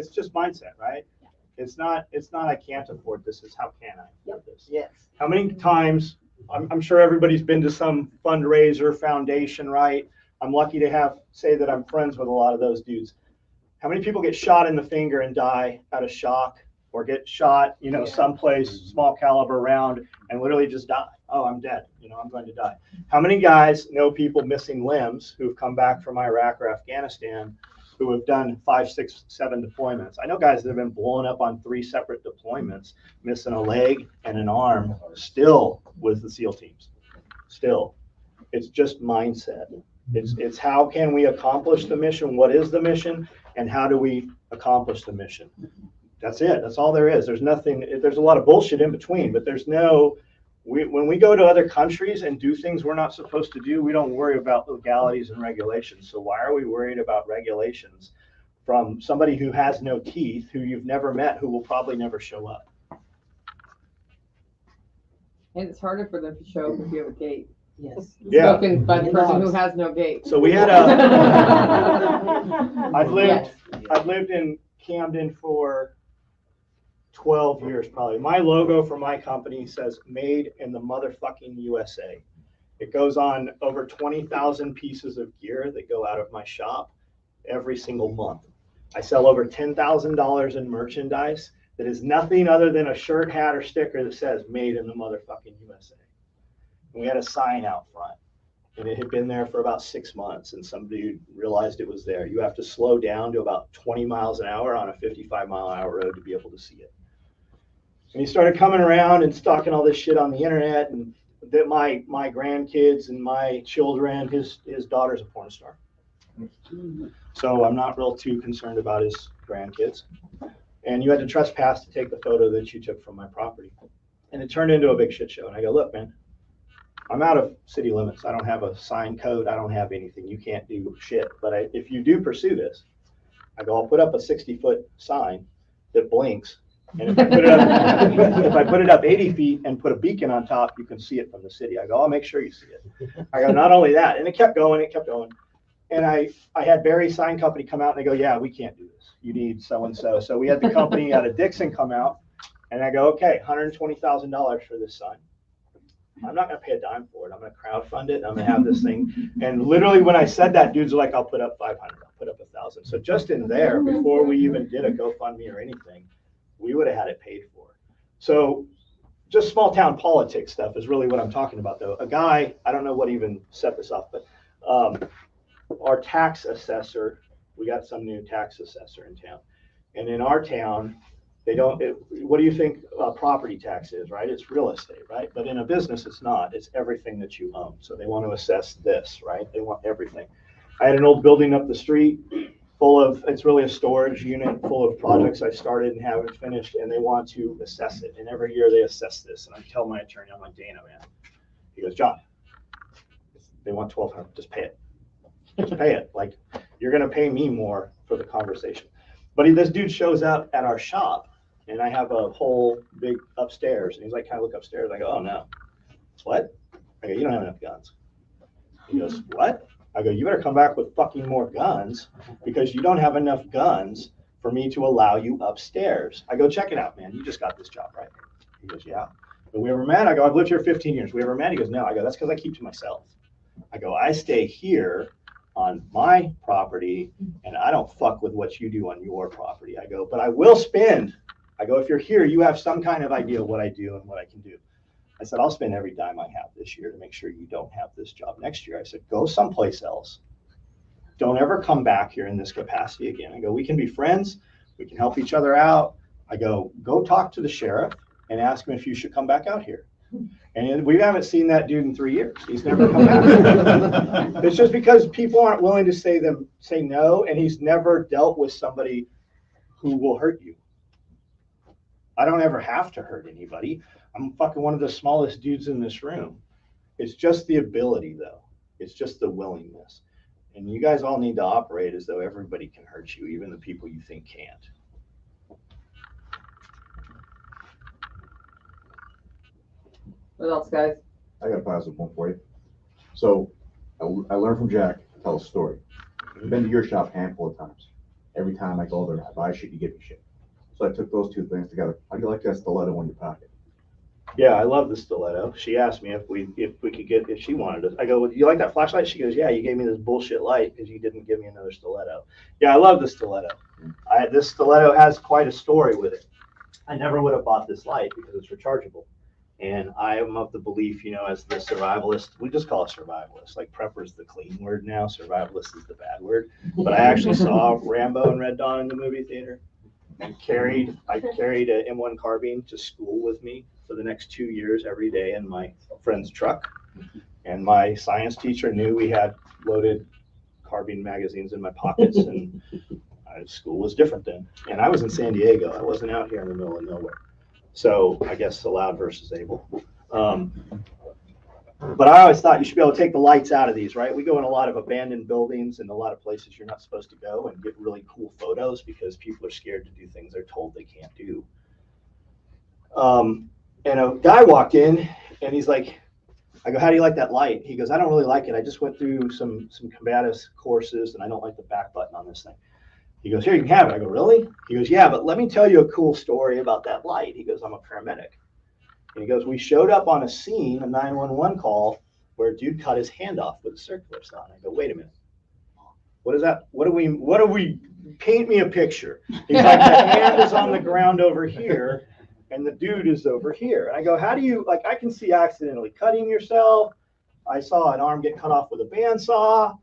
just mindset, right? It's not I can't afford this, it's how can I afford this? Yes. How many times, I'm sure everybody's been to some fundraiser, foundation, right? I'm lucky to say that I'm friends with a lot of those dudes. How many people get shot in the finger and die out of shock, or get shot, someplace, small caliber round, and literally just die? Oh, I'm dead, I'm going to die. How many guys know people missing limbs who've come back from Iraq or Afghanistan who have done 5, 6, 7 deployments? I know guys that have been blown up on 3 separate deployments, missing a leg and an arm, still with the SEAL teams. Still. It's just mindset. It's how can we accomplish the mission? What is the mission? And how do we accomplish the mission? That's it. That's all there is. There's nothing, there's a lot of bullshit in between, but there's no, when we go to other countries and do things we're not supposed to do, we don't worry about legalities and regulations. So why are we worried about regulations from somebody who has no teeth, who you've never met, who will probably never show up? And it's harder for them to show up if you have a gate. Yes. Yeah. Spoken by the person who has no gate. So we had I've lived in Camden for 12 years probably. My logo for my company says made in the motherfucking USA. It goes on over 20,000 pieces of gear that go out of my shop every single month. I sell over $10,000 in merchandise that is nothing other than a shirt, hat, or sticker that says made in the motherfucking USA. And we had a sign out front, and it had been there for about 6 months, and somebody realized it was there. You have to slow down to about 20 miles an hour on a 55-mile-an-hour road to be able to see it. And he started coming around and stalking all this shit on the internet, and that my grandkids and my children, his daughter's a porn star. So I'm not real too concerned about his grandkids. And you had to trespass to take the photo that you took from my property. And it turned into a big shit show. And I go, look, man, I'm out of city limits. I don't have a sign code. I don't have anything. You can't do shit. But if you do pursue this, I go, I'll put up a 60-foot sign that blinks. And if I put it up 80 feet and put a beacon on top, you can see it from the city. I go, I'll make sure you see it. I go, not only that, and it kept going. And I had Barry Sign Company come out and they go, yeah, we can't do this. You need so-and-so. So we had the company out of Dixon come out, and I go, okay, $120,000 for this sign. I'm not going to pay a dime for it. I'm going to crowdfund it. I'm going to have this thing. And literally when I said that, dudes are like, I'll put up 500. I'll put up 1,000. So just in there, before we even did a GoFundMe or anything, we would have had it paid for. So just small town politics stuff is really what I'm talking about, though. A guy, I don't know what even set this up, but our tax assessor, we got some new tax assessor in town. And in our town, what do you think property tax is, right? It's real estate, right? But in a business, it's not. It's everything that you own. So they want to assess this, right? They want everything. I had an old building up the street it's really a storage unit full of projects I started and haven't finished, and they want to assess it. And every year they assess this. And I tell my attorney, I'm like, Dana, man. He goes, John, they want $1,200. Just pay it. Just pay it. Like, you're going to pay me more for the conversation. But this dude shows up at our shop, and I have a whole big upstairs. And he's like, can I look upstairs? I go, oh, no. What? I go, you don't have enough guns. He goes, what? I go, you better come back with fucking more guns, because you don't have enough guns for me to allow you upstairs. I go, check it out, man. You just got this job, right? He goes, yeah. But we ever met? I go, I've lived here 15 years. We ever met? He goes, no. I go, that's because I keep to myself. I go, I stay here on my property, and I don't fuck with what you do on your property. I go, but I will spend. I go, if you're here, you have some kind of idea of what I do and what I can do. I said, I'll spend every dime I have this year to make sure you don't have this job next year. I said, go someplace else. Don't ever come back here in this capacity again. I go, we can be friends. We can help each other out. I go talk to the sheriff and ask him if you should come back out here. And we haven't seen that dude in 3 years. He's never come back. It's just because people aren't willing to say no, and he's never dealt with somebody who will hurt you. I don't ever have to hurt anybody. I'm fucking one of the smallest dudes in this room. It's just the ability, though. It's just the willingness. And you guys all need to operate as though everybody can hurt you, even the people you think can't. What else, guys? I got a positive one for you. So I learned from Jack to tell a story. I've been to your shop a handful of times. Every time I go there, I buy shit, you give me shit. So I took those two things together. How do you like that stiletto in your pocket? Yeah, I love the stiletto. She asked me if we could get, if she wanted it. I go, well, do you like that flashlight? She goes, yeah, you gave me this bullshit light because you didn't give me another stiletto. Yeah, I love the stiletto. This stiletto has quite a story with it. I never would have bought this light because it's rechargeable. And I am of the belief, as the survivalist, we just call it survivalist. Like prepper's the clean word now, survivalist is the bad word. But I actually saw Rambo and Red Dawn in the movie theater. I carried a M1 carbine to school with me for the next 2 years every day in my friend's truck. And my science teacher knew we had loaded carbine magazines in my pockets, and school was different then. And I was in San Diego. I wasn't out here in the middle of nowhere. So I guess allowed versus able. But I always thought you should be able to take the lights out of these, right? We go in a lot of abandoned buildings and a lot of places you're not supposed to go and get really cool photos because people are scared to do things they're told they can't do. And a guy walked in and he's like, I go, how do you like that light? He goes, I don't really like it. I just went through some combatives courses and I don't like the back button on this thing. He goes, here, you can have it. I go, really? He goes, yeah, but let me tell you a cool story about that light. He goes, I'm a paramedic. And he goes, we showed up on a scene, a 911 call, where a dude cut his hand off with a circular saw. And I go, wait a minute. What is that? What do we paint me a picture? He's like, the hand is on the ground over here and the dude is over here. And I go, how do you, like, I can see accidentally cutting yourself. I saw an arm get cut off with a bandsaw,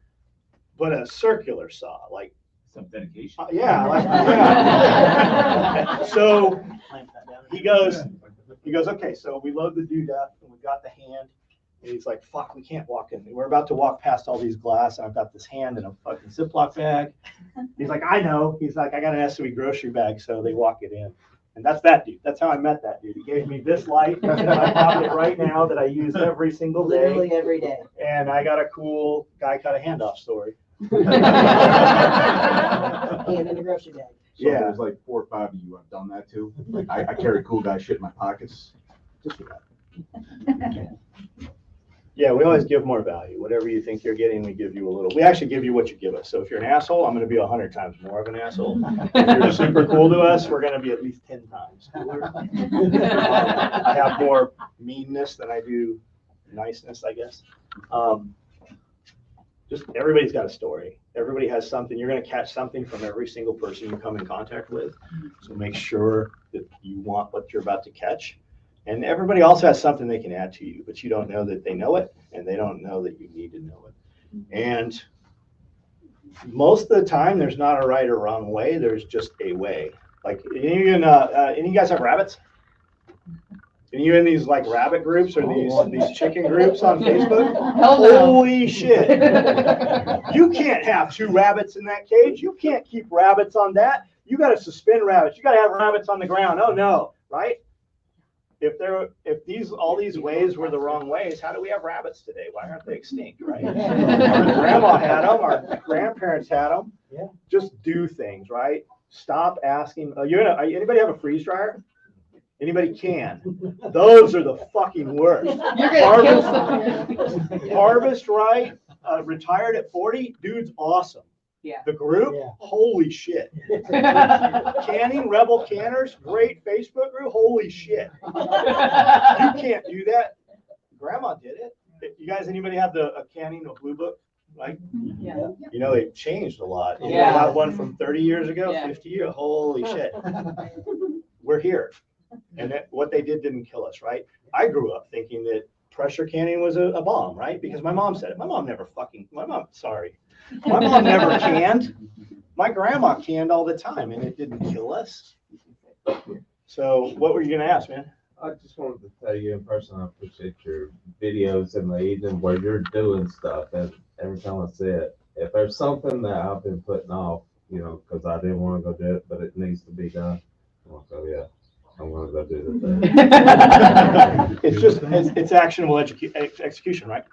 but a circular saw, like, some dedication. Yeah. So he goes, okay, so we load the dude up and we got the hand. And he's like, fuck, we can't walk in. We're about to walk past all these glass. And I've got this hand in a fucking Ziploc bag. He's like, I know. He's like, I got an SUV grocery bag. So they walk it in. And that's that dude. That's how I met that dude. He gave me this light in my pocket right now that I use every single day. Literally every day. And I got a cool guy cut a hand off story. And in the grocery bag. So there's like 4 or 5 of you I've done that to. Like I carry cool guy shit in my pockets just for that. Yeah, we always give more value. Whatever you think you're getting, we give you a little. We actually give you what you give us. So if you're an asshole, I'm going to be 100 times more of an asshole. If you're super cool to us, we're going to be at least 10 times cooler. I have more meanness than I do niceness, I guess. Just everybody's got a story. Everybody has something. You're going to catch something from every single person you come in contact with. So make sure that you want what you're about to catch. And everybody also has something they can add to you, but you don't know that they know it, and they don't know that you need to know it. And most of the time, there's not a right or wrong way. There's just a way. Like, any of you guys have rabbits? Any of you in these like rabbit groups or these chicken groups on Facebook? Hell no. Holy shit. You can't have 2 rabbits in that cage. You can't keep rabbits on that. You got to suspend rabbits. You got to have rabbits on the ground. Oh no, right? If all these ways were the wrong ways, how do we have rabbits today? Why aren't they extinct, right? Our grandma had them, our grandparents had them. Yeah. Just do things, right? Stop asking. Anybody have a freeze dryer? Anybody can. Those are the fucking worst. You're gonna kill something. Harvest right, retired at 40, dude's awesome. Yeah. The group, Yeah. holy shit. Canning, Rebel Canners, great Facebook group, holy shit. You can't do that. Grandma did it. You guys, anybody have a Canning, a blue book? Like, Yeah. they've changed a lot. You Yeah. have one from 30 years ago, Yeah. 50 years, holy shit. We're here. And what they didn't kill us, right? I grew up thinking that pressure canning was a bomb, right? Because my mom said it. My mom never canned. My grandma canned all the time, and it didn't kill us. So what were you going to ask, man? I just wanted to tell you in person, I appreciate your videos in the evening where you're doing stuff. And every time I see it, if there's something that I've been putting off, you know, because I didn't want to go do it, but it needs to be done, I'm like, oh yeah, I'm going to go do the thing. It's actionable execution, right?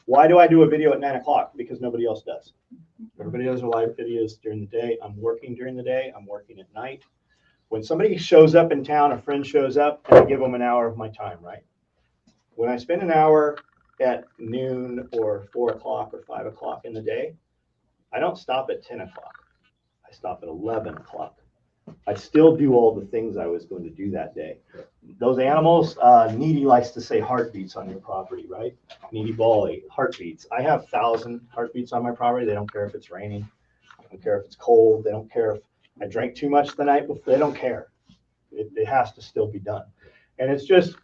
Why do I do a video at 9 o'clock? Because nobody else does. Everybody does their live videos during the day. I'm working during the day. I'm working at night. When somebody shows up in town, a friend shows up, and I give them an hour of my time, right? When I spend an hour at noon or 4 o'clock or 5 o'clock in the day, I don't stop at 10 o'clock. I stop at 11 o'clock. I still do all the things I was going to do that day. Those animals, Needy likes to say heartbeats on your property, right? Needy Bally, heartbeats. I have 1,000 heartbeats on my property. They don't care if it's raining. They don't care if it's cold. They don't care if I drank too much the night before. They don't care. It has to still be done. And it's just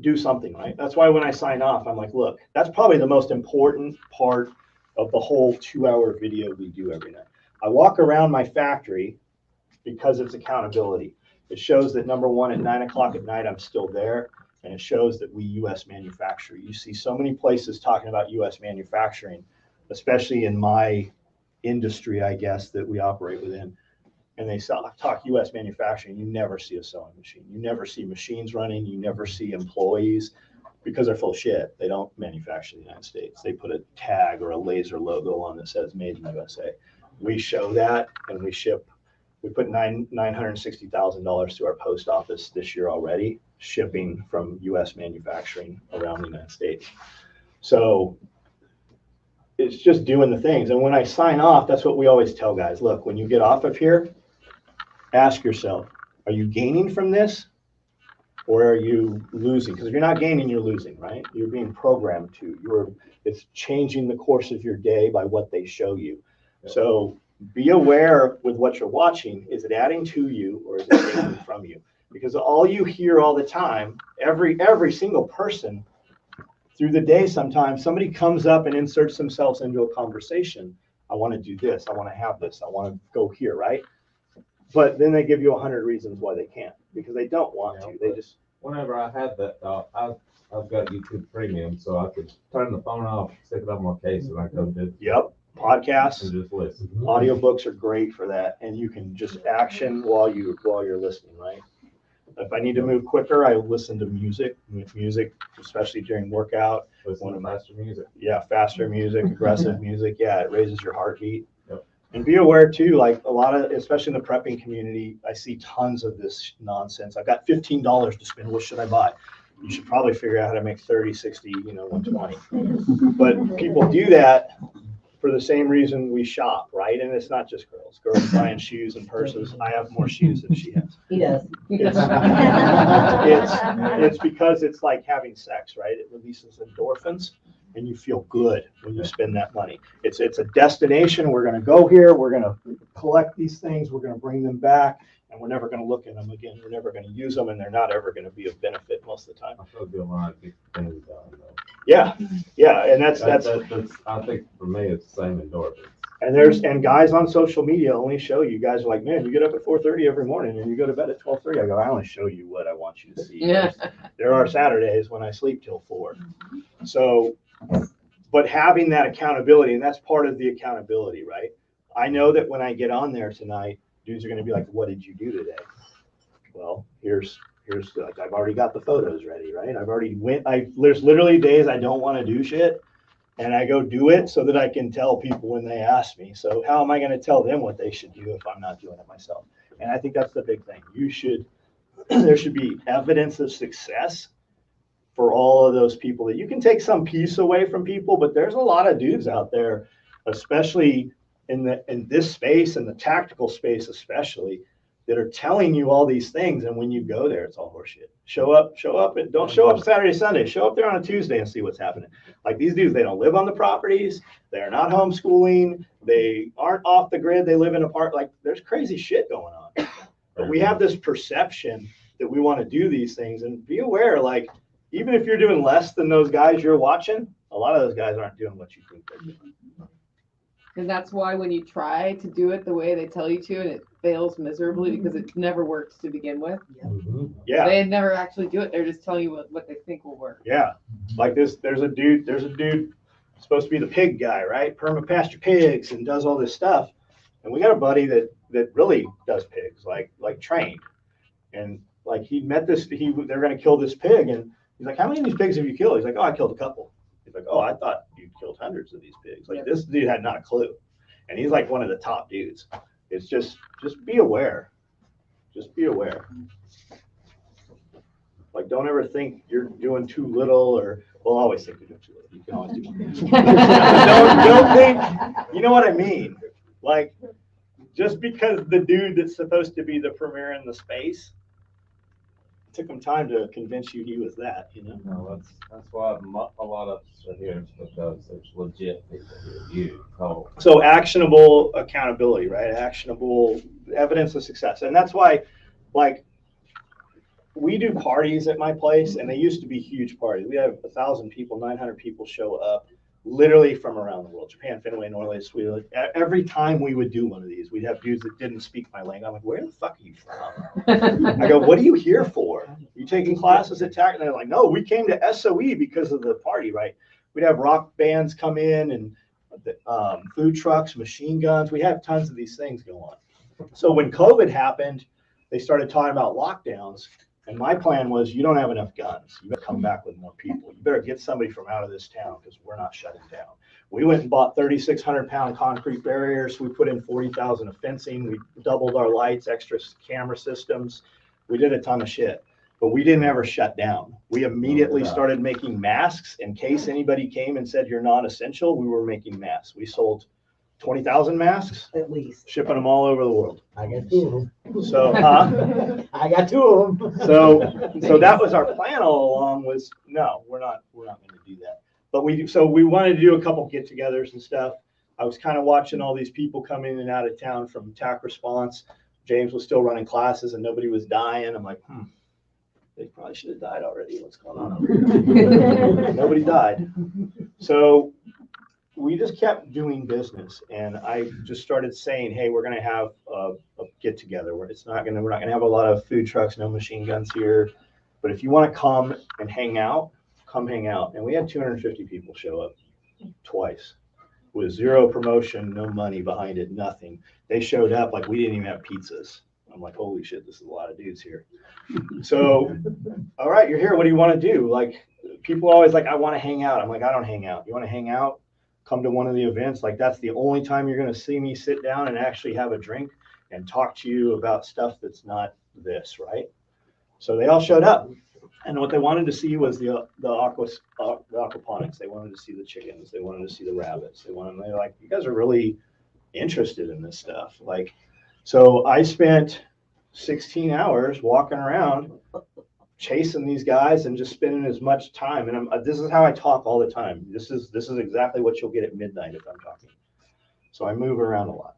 do something, right? That's why when I sign off, I'm like, look, that's probably the most important part of the whole 2-hour video we do every night. I walk around my factory because it's accountability. It shows that, number one, at 9 o'clock at night, I'm still there. And it shows that we U.S. manufacture. You see so many places talking about U.S. manufacturing, especially in my industry, I guess, that we operate within. And they talk U.S. manufacturing. You never see a sewing machine. You never see machines running. You never see employees because they're full of shit. They don't manufacture in the United States. They put a tag or a laser logo on that says made in the USA. We show that and we ship. We put $960,000 to our post office this year already, shipping from U.S. manufacturing around the United States. So it's just doing the things. And when I sign off, that's what we always tell guys. Look, when you get off of here, ask yourself, are you gaining from this or are you losing? Because if you're not gaining, you're losing, right? You're being programmed to. It's changing the course of your day by what they show you. So be aware with what you're watching. Is it adding to you or is it taking from you? Because all you hear all the time, every single person through the day, sometimes somebody comes up and inserts themselves into a conversation. I want to do this. I want to have this. I want to go here, right? But then they give you 100 reasons why they can't because they don't want to. They just. Whenever I had that, I've got YouTube Premium, so I could turn the phone off, stick it on my case, and I go do. Yep. Podcasts, and just listen. Audiobooks are great for that, and you can just action while you're listening, right? If I need to move quicker, I listen to music, especially during workout. Listen to faster music. Yeah, faster music, aggressive music. Yeah, it raises your heartbeat. Yep. And be aware too, like a lot of, especially in the prepping community, I see tons of this nonsense. I've got $15 to spend. What should I buy? You should probably figure out how to make 30, 60, 120. But people do that for the same reason we shop, right? And it's not just girls. Girls buying shoes and purses. I have more shoes than she has. He does. It's because it's like having sex, right? It releases endorphins and you feel good when you spend that money. It's a destination. We're going to go here. We're going to collect these things. We're going to bring them back. And we're never going to look at them again. We're never going to use them, and they're not ever going to be of benefit most of the time. I feel good when I get things done, though. Yeah, and that's I think for me it's the same endorphins. And guys on social media only show you. Guys are like, man, you get up at 4:30 every morning and you go to bed at 12:30. I go, I only show you what I want you to see. Yeah. There are Saturdays when I sleep till 4. So, but having that accountability, and that's part of the accountability, right? I know that when I get on there tonight, dudes are going to be like, what did you do today? Well, here's like, I've already got the photos ready, right? There's literally days I don't want to do shit and I go do it so that I can tell people when they ask me. So how am I going to tell them what they should do if I'm not doing it myself? And I think that's the big thing. There should be evidence of success for all of those people that you can take some piece away from people, but there's a lot of dudes out there, especially in this space, in the tactical space especially, that are telling you all these things, and when you go there, it's all horseshit. Show up, and don't show up Saturday, Sunday. Show up there on a Tuesday and see what's happening. Like these dudes, they don't live on the properties. They're not homeschooling. They aren't off the grid. They live in a park. Like there's crazy shit going on. But we have this perception that we want to do these things, and be aware, like even if you're doing less than those guys you're watching, a lot of those guys aren't doing what you think they're doing. And that's why when you try to do it the way they tell you to, and it fails miserably because it never works to begin with. Mhm. Yeah, They never actually do it. They're just telling you what they think will work. yeah. Like this, there's a dude supposed to be the pig guy, right? Perma-pasture pigs and does all this stuff. And we got a buddy that really does pigs, like trained. And like he met this, they're gonna kill this pig, and he's like, how many of these pigs have you killed? He's like, oh, I killed a couple. He's like, oh, I thought you killed hundreds of these pigs. Like this dude had not a clue. And he's like one of the top dudes. It's just be aware. Just be aware. Like, don't ever think you're doing too little, or well, always think you're doing too little. You can always do more. don't think. You know what I mean? Like, just because the dude that's supposed to be the premier in the space, it took him time to convince you he was that. You know. No, that's why a lot of us are here, is because there's legit people here. You call. So actionable accountability, right? Actionable evidence of success, and that's why, like. We do parties at my place, and they used to be huge parties. We have 1,000 people, 900 people show up, literally from around the world. Japan, Finway, Norway, Sweden. Every time we would do one of these, we'd have dudes that didn't speak my language. I'm like, where the fuck are you from? I go, what are you here for? You taking classes at TAC? And they're like, no, we came to SOE because of the party, right? We'd have rock bands come in and food trucks, machine guns. We have tons of these things go on. So when COVID happened, they started talking about lockdowns. And my plan was, you don't have enough guns. You better come back with more people. You better get somebody from out of this town because we're not shutting down. We went and bought 3,600-pound concrete barriers. We put in 40,000 of fencing. We doubled our lights, extra camera systems. We did a ton of shit, but we didn't ever shut down. We immediately started making masks in case anybody came and said you're non-essential. We were making masks. We sold 20,000 masks, At least. shipping them all over the world. I got 2 of them. So, I got 2 of them. So that was our plan all along. Was no, we're not going to do that. But we wanted to do a couple get-togethers and stuff. I was kind of watching all these people come in and out of town from TAC Response. James was still running classes and nobody was dying. I'm like, they probably should have died already. What's going on over here? Nobody died. So we just kept doing business, and I just started saying, hey, we're going to have a get together where we're not going to have a lot of food trucks, no machine guns here. But if you want to come and hang out, come hang out. And we had 250 people show up twice with zero promotion, no money behind it, nothing. They showed up like we didn't even have pizzas. I'm like, holy shit, this is a lot of dudes here. So, all right, you're here. What do you want to do? Like, people always like, I want to hang out. I'm like, I don't hang out. You want to hang out? Come to one of the events. Like, that's the only time you're going to see me sit down and actually have a drink and talk to you about stuff that's not this, right? So they all showed up. And what they wanted to see was the aquaponics. They wanted to see the chickens. They wanted to see the rabbits. They're like, you guys are really interested in this stuff. Like, so I spent 16 hours walking around chasing these guys and just spending as much time. And this is how I talk all the time. This is exactly what you'll get at midnight if I'm talking. So I move around a lot.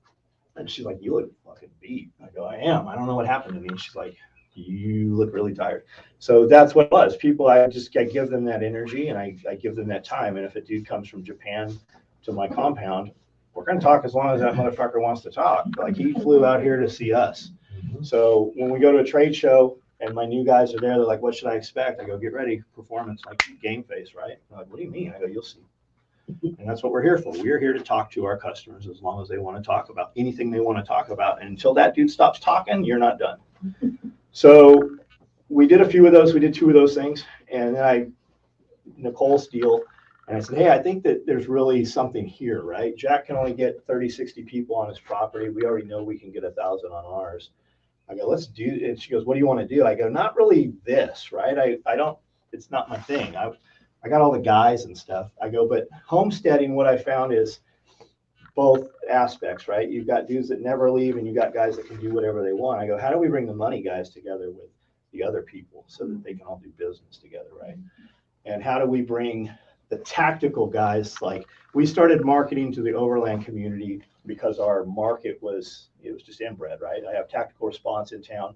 And she's like, you look fucking beat. I go, I am. I don't know what happened to me. And she's like, you look really tired. So that's what it was. People, I give them that energy and I give them that time. And if a dude comes from Japan to my compound, we're going to talk as long as that motherfucker wants to talk. Like, he flew out here to see us. So when we go to a trade show and my new guys are there, they're like, what should I expect? I go, get ready, performance, like game face, right? They're like, what do you mean? I go, you'll see. And that's what we're here for. We're here to talk to our customers as long as they want to talk about anything they want to talk about. And until that dude stops talking, you're not done. So we did a few of those. We did 2 of those things. And then Nicole Steele, and I said, hey, I think that there's really something here, right? Jack can only get 30, 60 people on his property. We already know we can get 1,000 on ours. I go, let's do it. And she goes, what do you want to do? I go, not really this, right? I don't, it's not my thing. I got all the guys and stuff. I go, but homesteading, what I found is both aspects, right? You've got dudes that never leave and you got guys that can do whatever they want. I go, how do we bring the money guys together with the other people so that they can all do business together, right? And how do we bring the tactical guys? Like, we started marketing to the overland community because our market was just inbred, right? I have tactical response in town.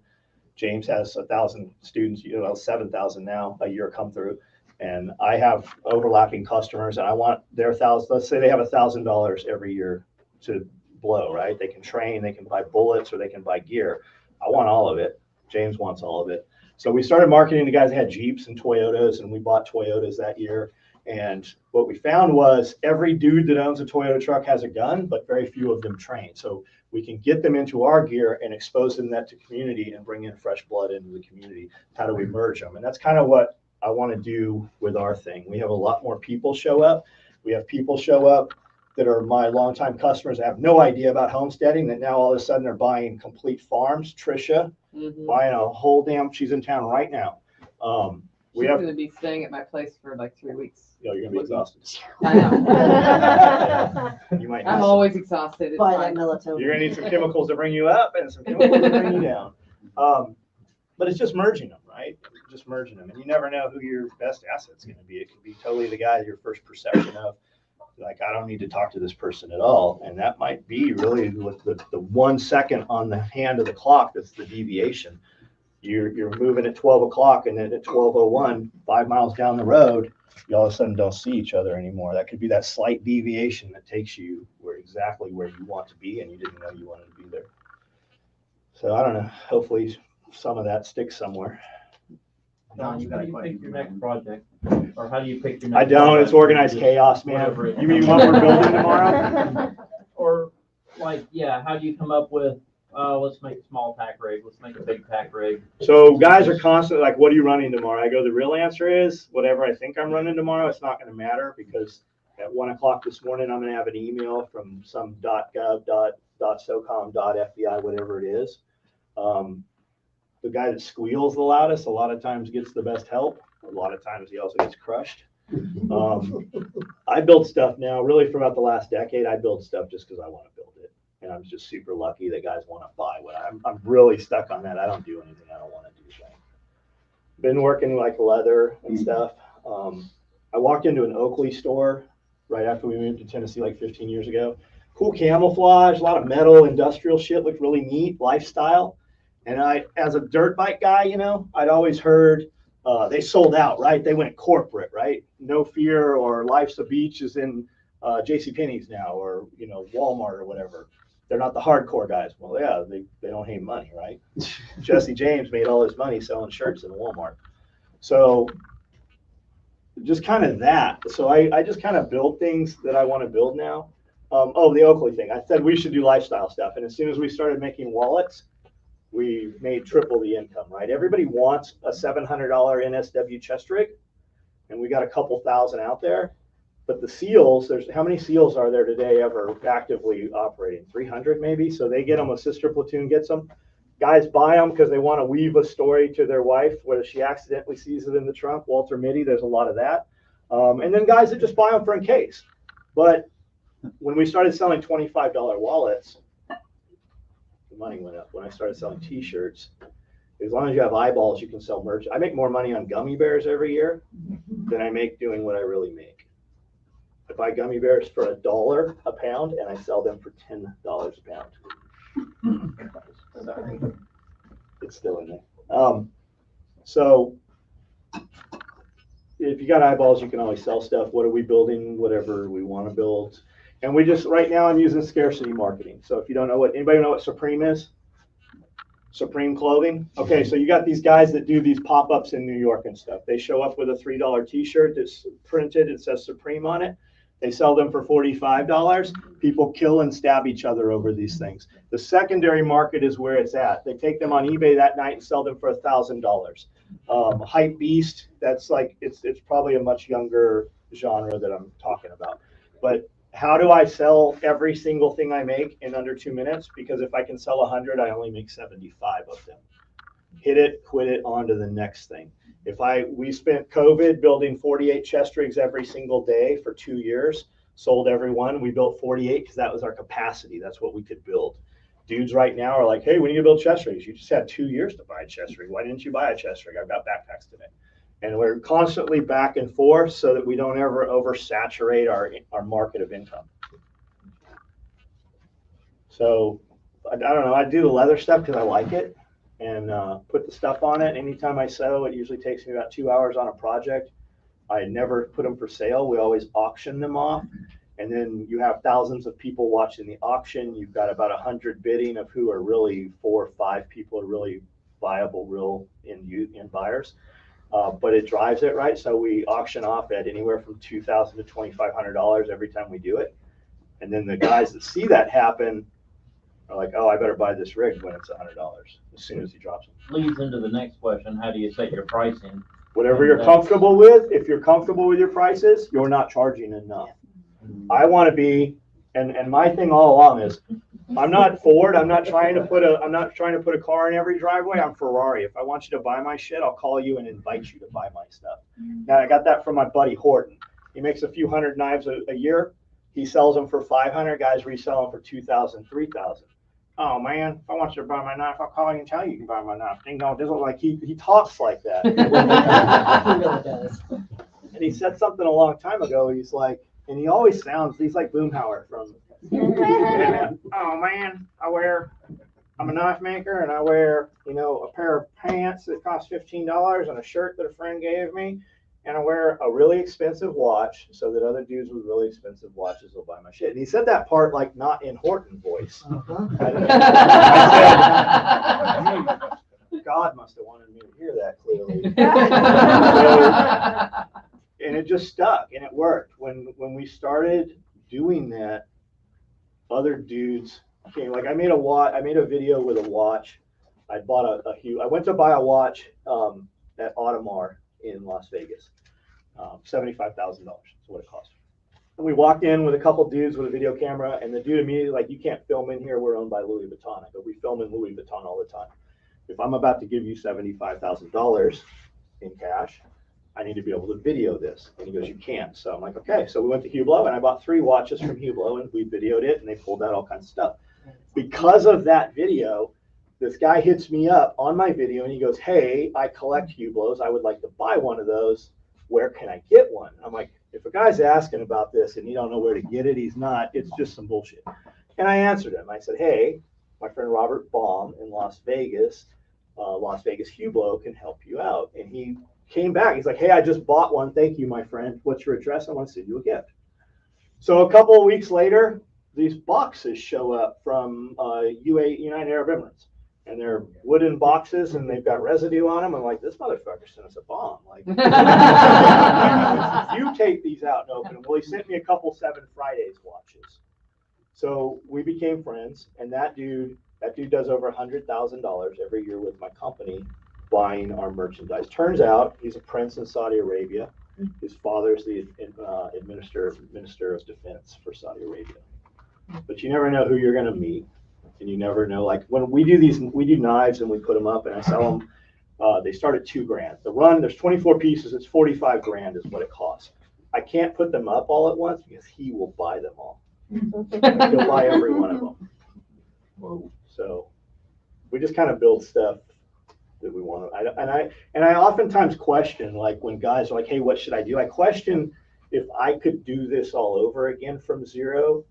James has 1,000 students, 7,000 now a year come through. And I have overlapping customers and I want their 1,000, let's say they have $1,000 every year to blow, right? They can train, they can buy bullets, or they can buy gear. I want all of it. James wants all of it. So we started marketing to guys that had Jeeps and Toyotas, and we bought Toyotas that year. And what we found was every dude that owns a Toyota truck has a gun, but very few of them train. So we can get them into our gear and expose them that to community and bring in fresh blood into the community. How do we merge them? And that's kind of what I want to do with our thing. We have a lot more people show up. We have people show up that are my longtime customers that have no idea about homesteading, that now all of a sudden are buying complete farms. Trisha, buying a whole damn, she's in town right now. She's going to be staying at my place for like 3 weeks. You're going to be exhausted. I know. You might. I'm always exhausted. It's Buy that fine. melatonin. You're going to need some chemicals to bring you up and some chemicals to bring you down. But it's just merging them, right? Just merging them. And you never know who your best asset's going to be. It could be totally the guy your first perception of, like, I don't need to talk to this person at all. And that might be really the 1 second on the hand of the clock that's the deviation. You're moving at 12 o'clock, and then at 12:01, 5 miles down the road, you all of a sudden don't see each other anymore. That could be that slight deviation that takes you exactly where you want to be, and you didn't know you wanted to be there. So I don't know. Hopefully some of that sticks somewhere. John, you got How a do you question? pick your next project? Or how do you pick your next I don't. project? It's organized Just chaos, man. whatever it You mean comes what up we're with. building tomorrow? Or like, yeah, how do you come up with, let's make a small tack rig, let's make a big tack rig? So guys are constantly like, what are you running tomorrow? I go, the real answer is whatever I think I'm running tomorrow. It's not going to matter, because at 1 o'clock this morning, I'm going to have an email from some .gov, .socom, .fbi, whatever it is. The guy that squeals the loudest a lot of times gets the best help. A lot of times he also gets crushed. I build stuff now, really for about the last decade. I build stuff just because I want to build it. And I'm just super lucky that guys want to buy what I'm really stuck on that. I don't do anything I don't want to do. Been working like leather and stuff. I walked into an Oakley store right after we moved to Tennessee like 15 years ago. Cool camouflage, a lot of metal, industrial shit, looked really neat, lifestyle. And I, as a dirt bike guy, you know, I'd always heard they sold out, right? They went corporate, right? No Fear or Life's a Beach is in JCPenney's now, or, you know, Walmart or whatever. They're not the hardcore guys. Well, yeah, they don't hate money, right? Jesse James made all his money selling shirts in Walmart. So just kind of that. So I just kind of build things that I want to build now. The Oakley thing. I said we should do lifestyle stuff. And as soon as we started making wallets, we made triple the income, right? Everybody wants a $700 NSW chest rig, and we got a couple thousand out there. But the seals, how many seals are there today ever actively operating? 300 maybe. So they get them, a sister platoon gets them. Guys buy them because they want to weave a story to their wife, whether she accidentally sees it in the trunk. Walter Mitty, there's a lot of that. And then guys that just buy them for in case. But when we started selling $25 wallets, the money went up. When I started selling t-shirts, as long as you have eyeballs, you can sell merch. I make more money on gummy bears every year than I make doing what I really make. I buy gummy bears for $1 a pound, and I sell them for $10 a pound. Sorry. It's still in there. So if you got eyeballs, you can always sell stuff. What are we building? Whatever we want to build. And we just, right now I'm using scarcity marketing. So if you don't know anybody know what Supreme is? Supreme clothing. Okay, so you got these guys that do these pop-ups in New York and stuff. They show up with a $3 t-shirt that's printed, it says Supreme on it. They sell them for $45. People kill and stab each other over these things. The secondary market is where it's at. They take them on eBay that night and sell them for $1,000. Hype Beast, that's like, it's probably a much younger genre that I'm talking about. But how do I sell every single thing I make in under 2 minutes? Because if I can sell 100, I only make 75 of them. Hit it, quit it, on to the next thing. We spent COVID building 48 chest rigs every single day for 2 years, sold every one. We built 48 because that was our capacity. That's what we could build. Dudes right now are like, hey, we need to build chest rigs. You just had 2 years to buy a chest rig. Why didn't you buy a chest rig? I've got backpacks today. And we're constantly back and forth so that we don't ever oversaturate our market of income. So I don't know. I do the leather stuff because I like it, and put the stuff on it. Anytime I sew, it usually takes me about 2 hours on a project. I never put them for sale. We always auction them off. And then you have thousands of people watching the auction. You've got about 100 bidding of who are really 4 or 5 people are really viable, real end buyers. But it drives it, right? So we auction off at anywhere from $2,000 to $2,500 every time we do it. And then the guys that see that happen are like, oh, I better buy this rig when it's $100 as soon as he drops it. Leads into the next question, how do you set your pricing? Whatever you're comfortable with, if you're comfortable with your prices, you're not charging enough. I want to be, and my thing all along is, I'm not Ford. I'm not trying to put a car in every driveway. I'm Ferrari. If I want you to buy my shit, I'll call you and invite you to buy my stuff. Now I got that from my buddy Horton. He makes a few hundred knives a year. He sells them for 500. Guys resell them for 2,000, 3,000. Oh man, if I want you to buy my knife, I'll call you and tell you you can buy my knife. Ding dong, dizzle. Like he talks like that. He really does. And he said something a long time ago. He's like, and he always sounds, he's like Boomhauer from. Oh man, I'm a knife maker and I wear, a pair of pants that cost $15 and a shirt that a friend gave me. And I wear a really expensive watch so that other dudes with really expensive watches will buy my shit. And he said that part like not in Horton voice. I said, God must have wanted me to hear that clearly. And it just stuck and it worked. When we started doing that, other dudes came. Like I made a video with a watch. I bought I went to buy a watch at Audemars in Las Vegas. $75,000 is what it cost. And we walked in with a couple dudes with a video camera, and the dude immediately like, you can't film in here. We're owned by Louis Vuitton. I go, we film in Louis Vuitton all the time. If I'm about to give you $75,000 in cash, I need to be able to video this. And he goes, you can't. So I'm like, okay. So we went to Hublot, and I bought 3 watches from Hublot, and we videoed it, and they pulled out all kinds of stuff. Because of that video, this guy hits me up on my video, and he goes, hey, I collect Hublots. I would like to buy one of those. Where can I get one? I'm like, if a guy's asking about this and you don't know where to get it, he's not. It's just some bullshit. And I answered him. I said, hey, my friend Robert Baum in Las Vegas Hublot can help you out. And he came back. He's like, hey, I just bought one. Thank you, my friend. What's your address? I want to send you a gift. So a couple of weeks later, these boxes show up from United Arab Emirates. And they're wooden boxes, and they've got residue on them. I'm like, this motherfucker sent us a bomb. Like, you take these out and open them. Well, he sent me a couple 7 Fridays watches. So we became friends, and that dude does over $100,000 every year with my company buying our merchandise. Turns out he's a prince in Saudi Arabia. His father's the minister of defense for Saudi Arabia. But you never know who you're going to meet. And you never know, like when we do knives and we put them up and I sell them, they start at $2,000. The run, there's 24 pieces, it's $45,000 is what it costs. I can't put them up all at once because he will buy them all. He'll buy every one of them. Whoa. So we just kind of build stuff that we want to, and I oftentimes question, like when guys are like, hey, what should I do? I question if I could do this all over again from zero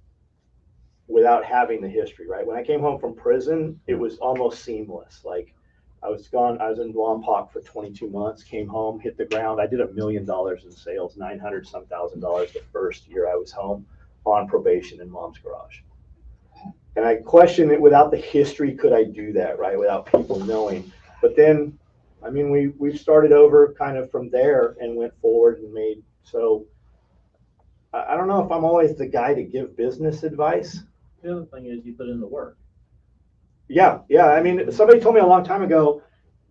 without having the history, right? When I came home from prison, it was almost seamless. Like I was in Lompoc for 22 months, came home, hit the ground. I did $1 million in sales, $900-some thousand the first year I was home on probation in Mom's garage. And I questioned it without the history, could I do that, right? Without people knowing. But then, I mean, we've started over kind of from there and went forward and made, so I don't know if I'm always the guy to give business advice. The other thing is you put in the work. Yeah. I mean, somebody told me a long time ago,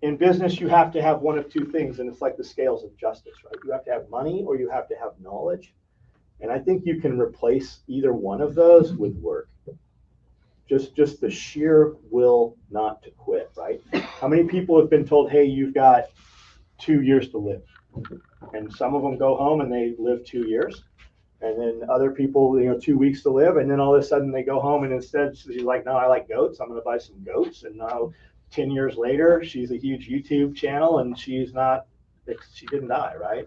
in business, you have to have one of 2 things, and it's like the scales of justice, right? You have to have money or you have to have knowledge. And I think you can replace either one of those with work. Just the sheer will not to quit, right? How many people have been told, hey, you've got 2 years to live? And some of them go home and they live 2 years. And then other people, 2 weeks to live, and then all of a sudden they go home and instead she's like, no, I like goats. I'm going to buy some goats. And now 10 years later, she's a huge YouTube channel and she didn't die, right?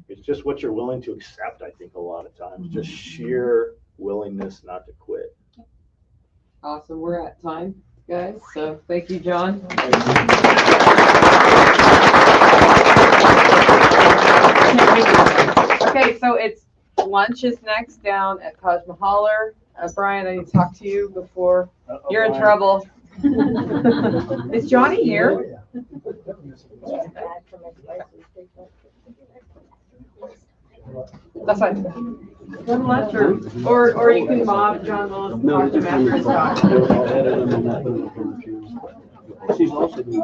It's just what you're willing to accept, I think, a lot of times. Just sheer willingness not to quit. Awesome. We're at time, guys. So thank you, John. Okay, so it's Lunch is next down at Taj Mahal. Brian, I need to talk to you before you're in trouble. Is Johnny here? That's fine. Go to lunch or you can mob John Willis and talk to him after his talk. She's also doing.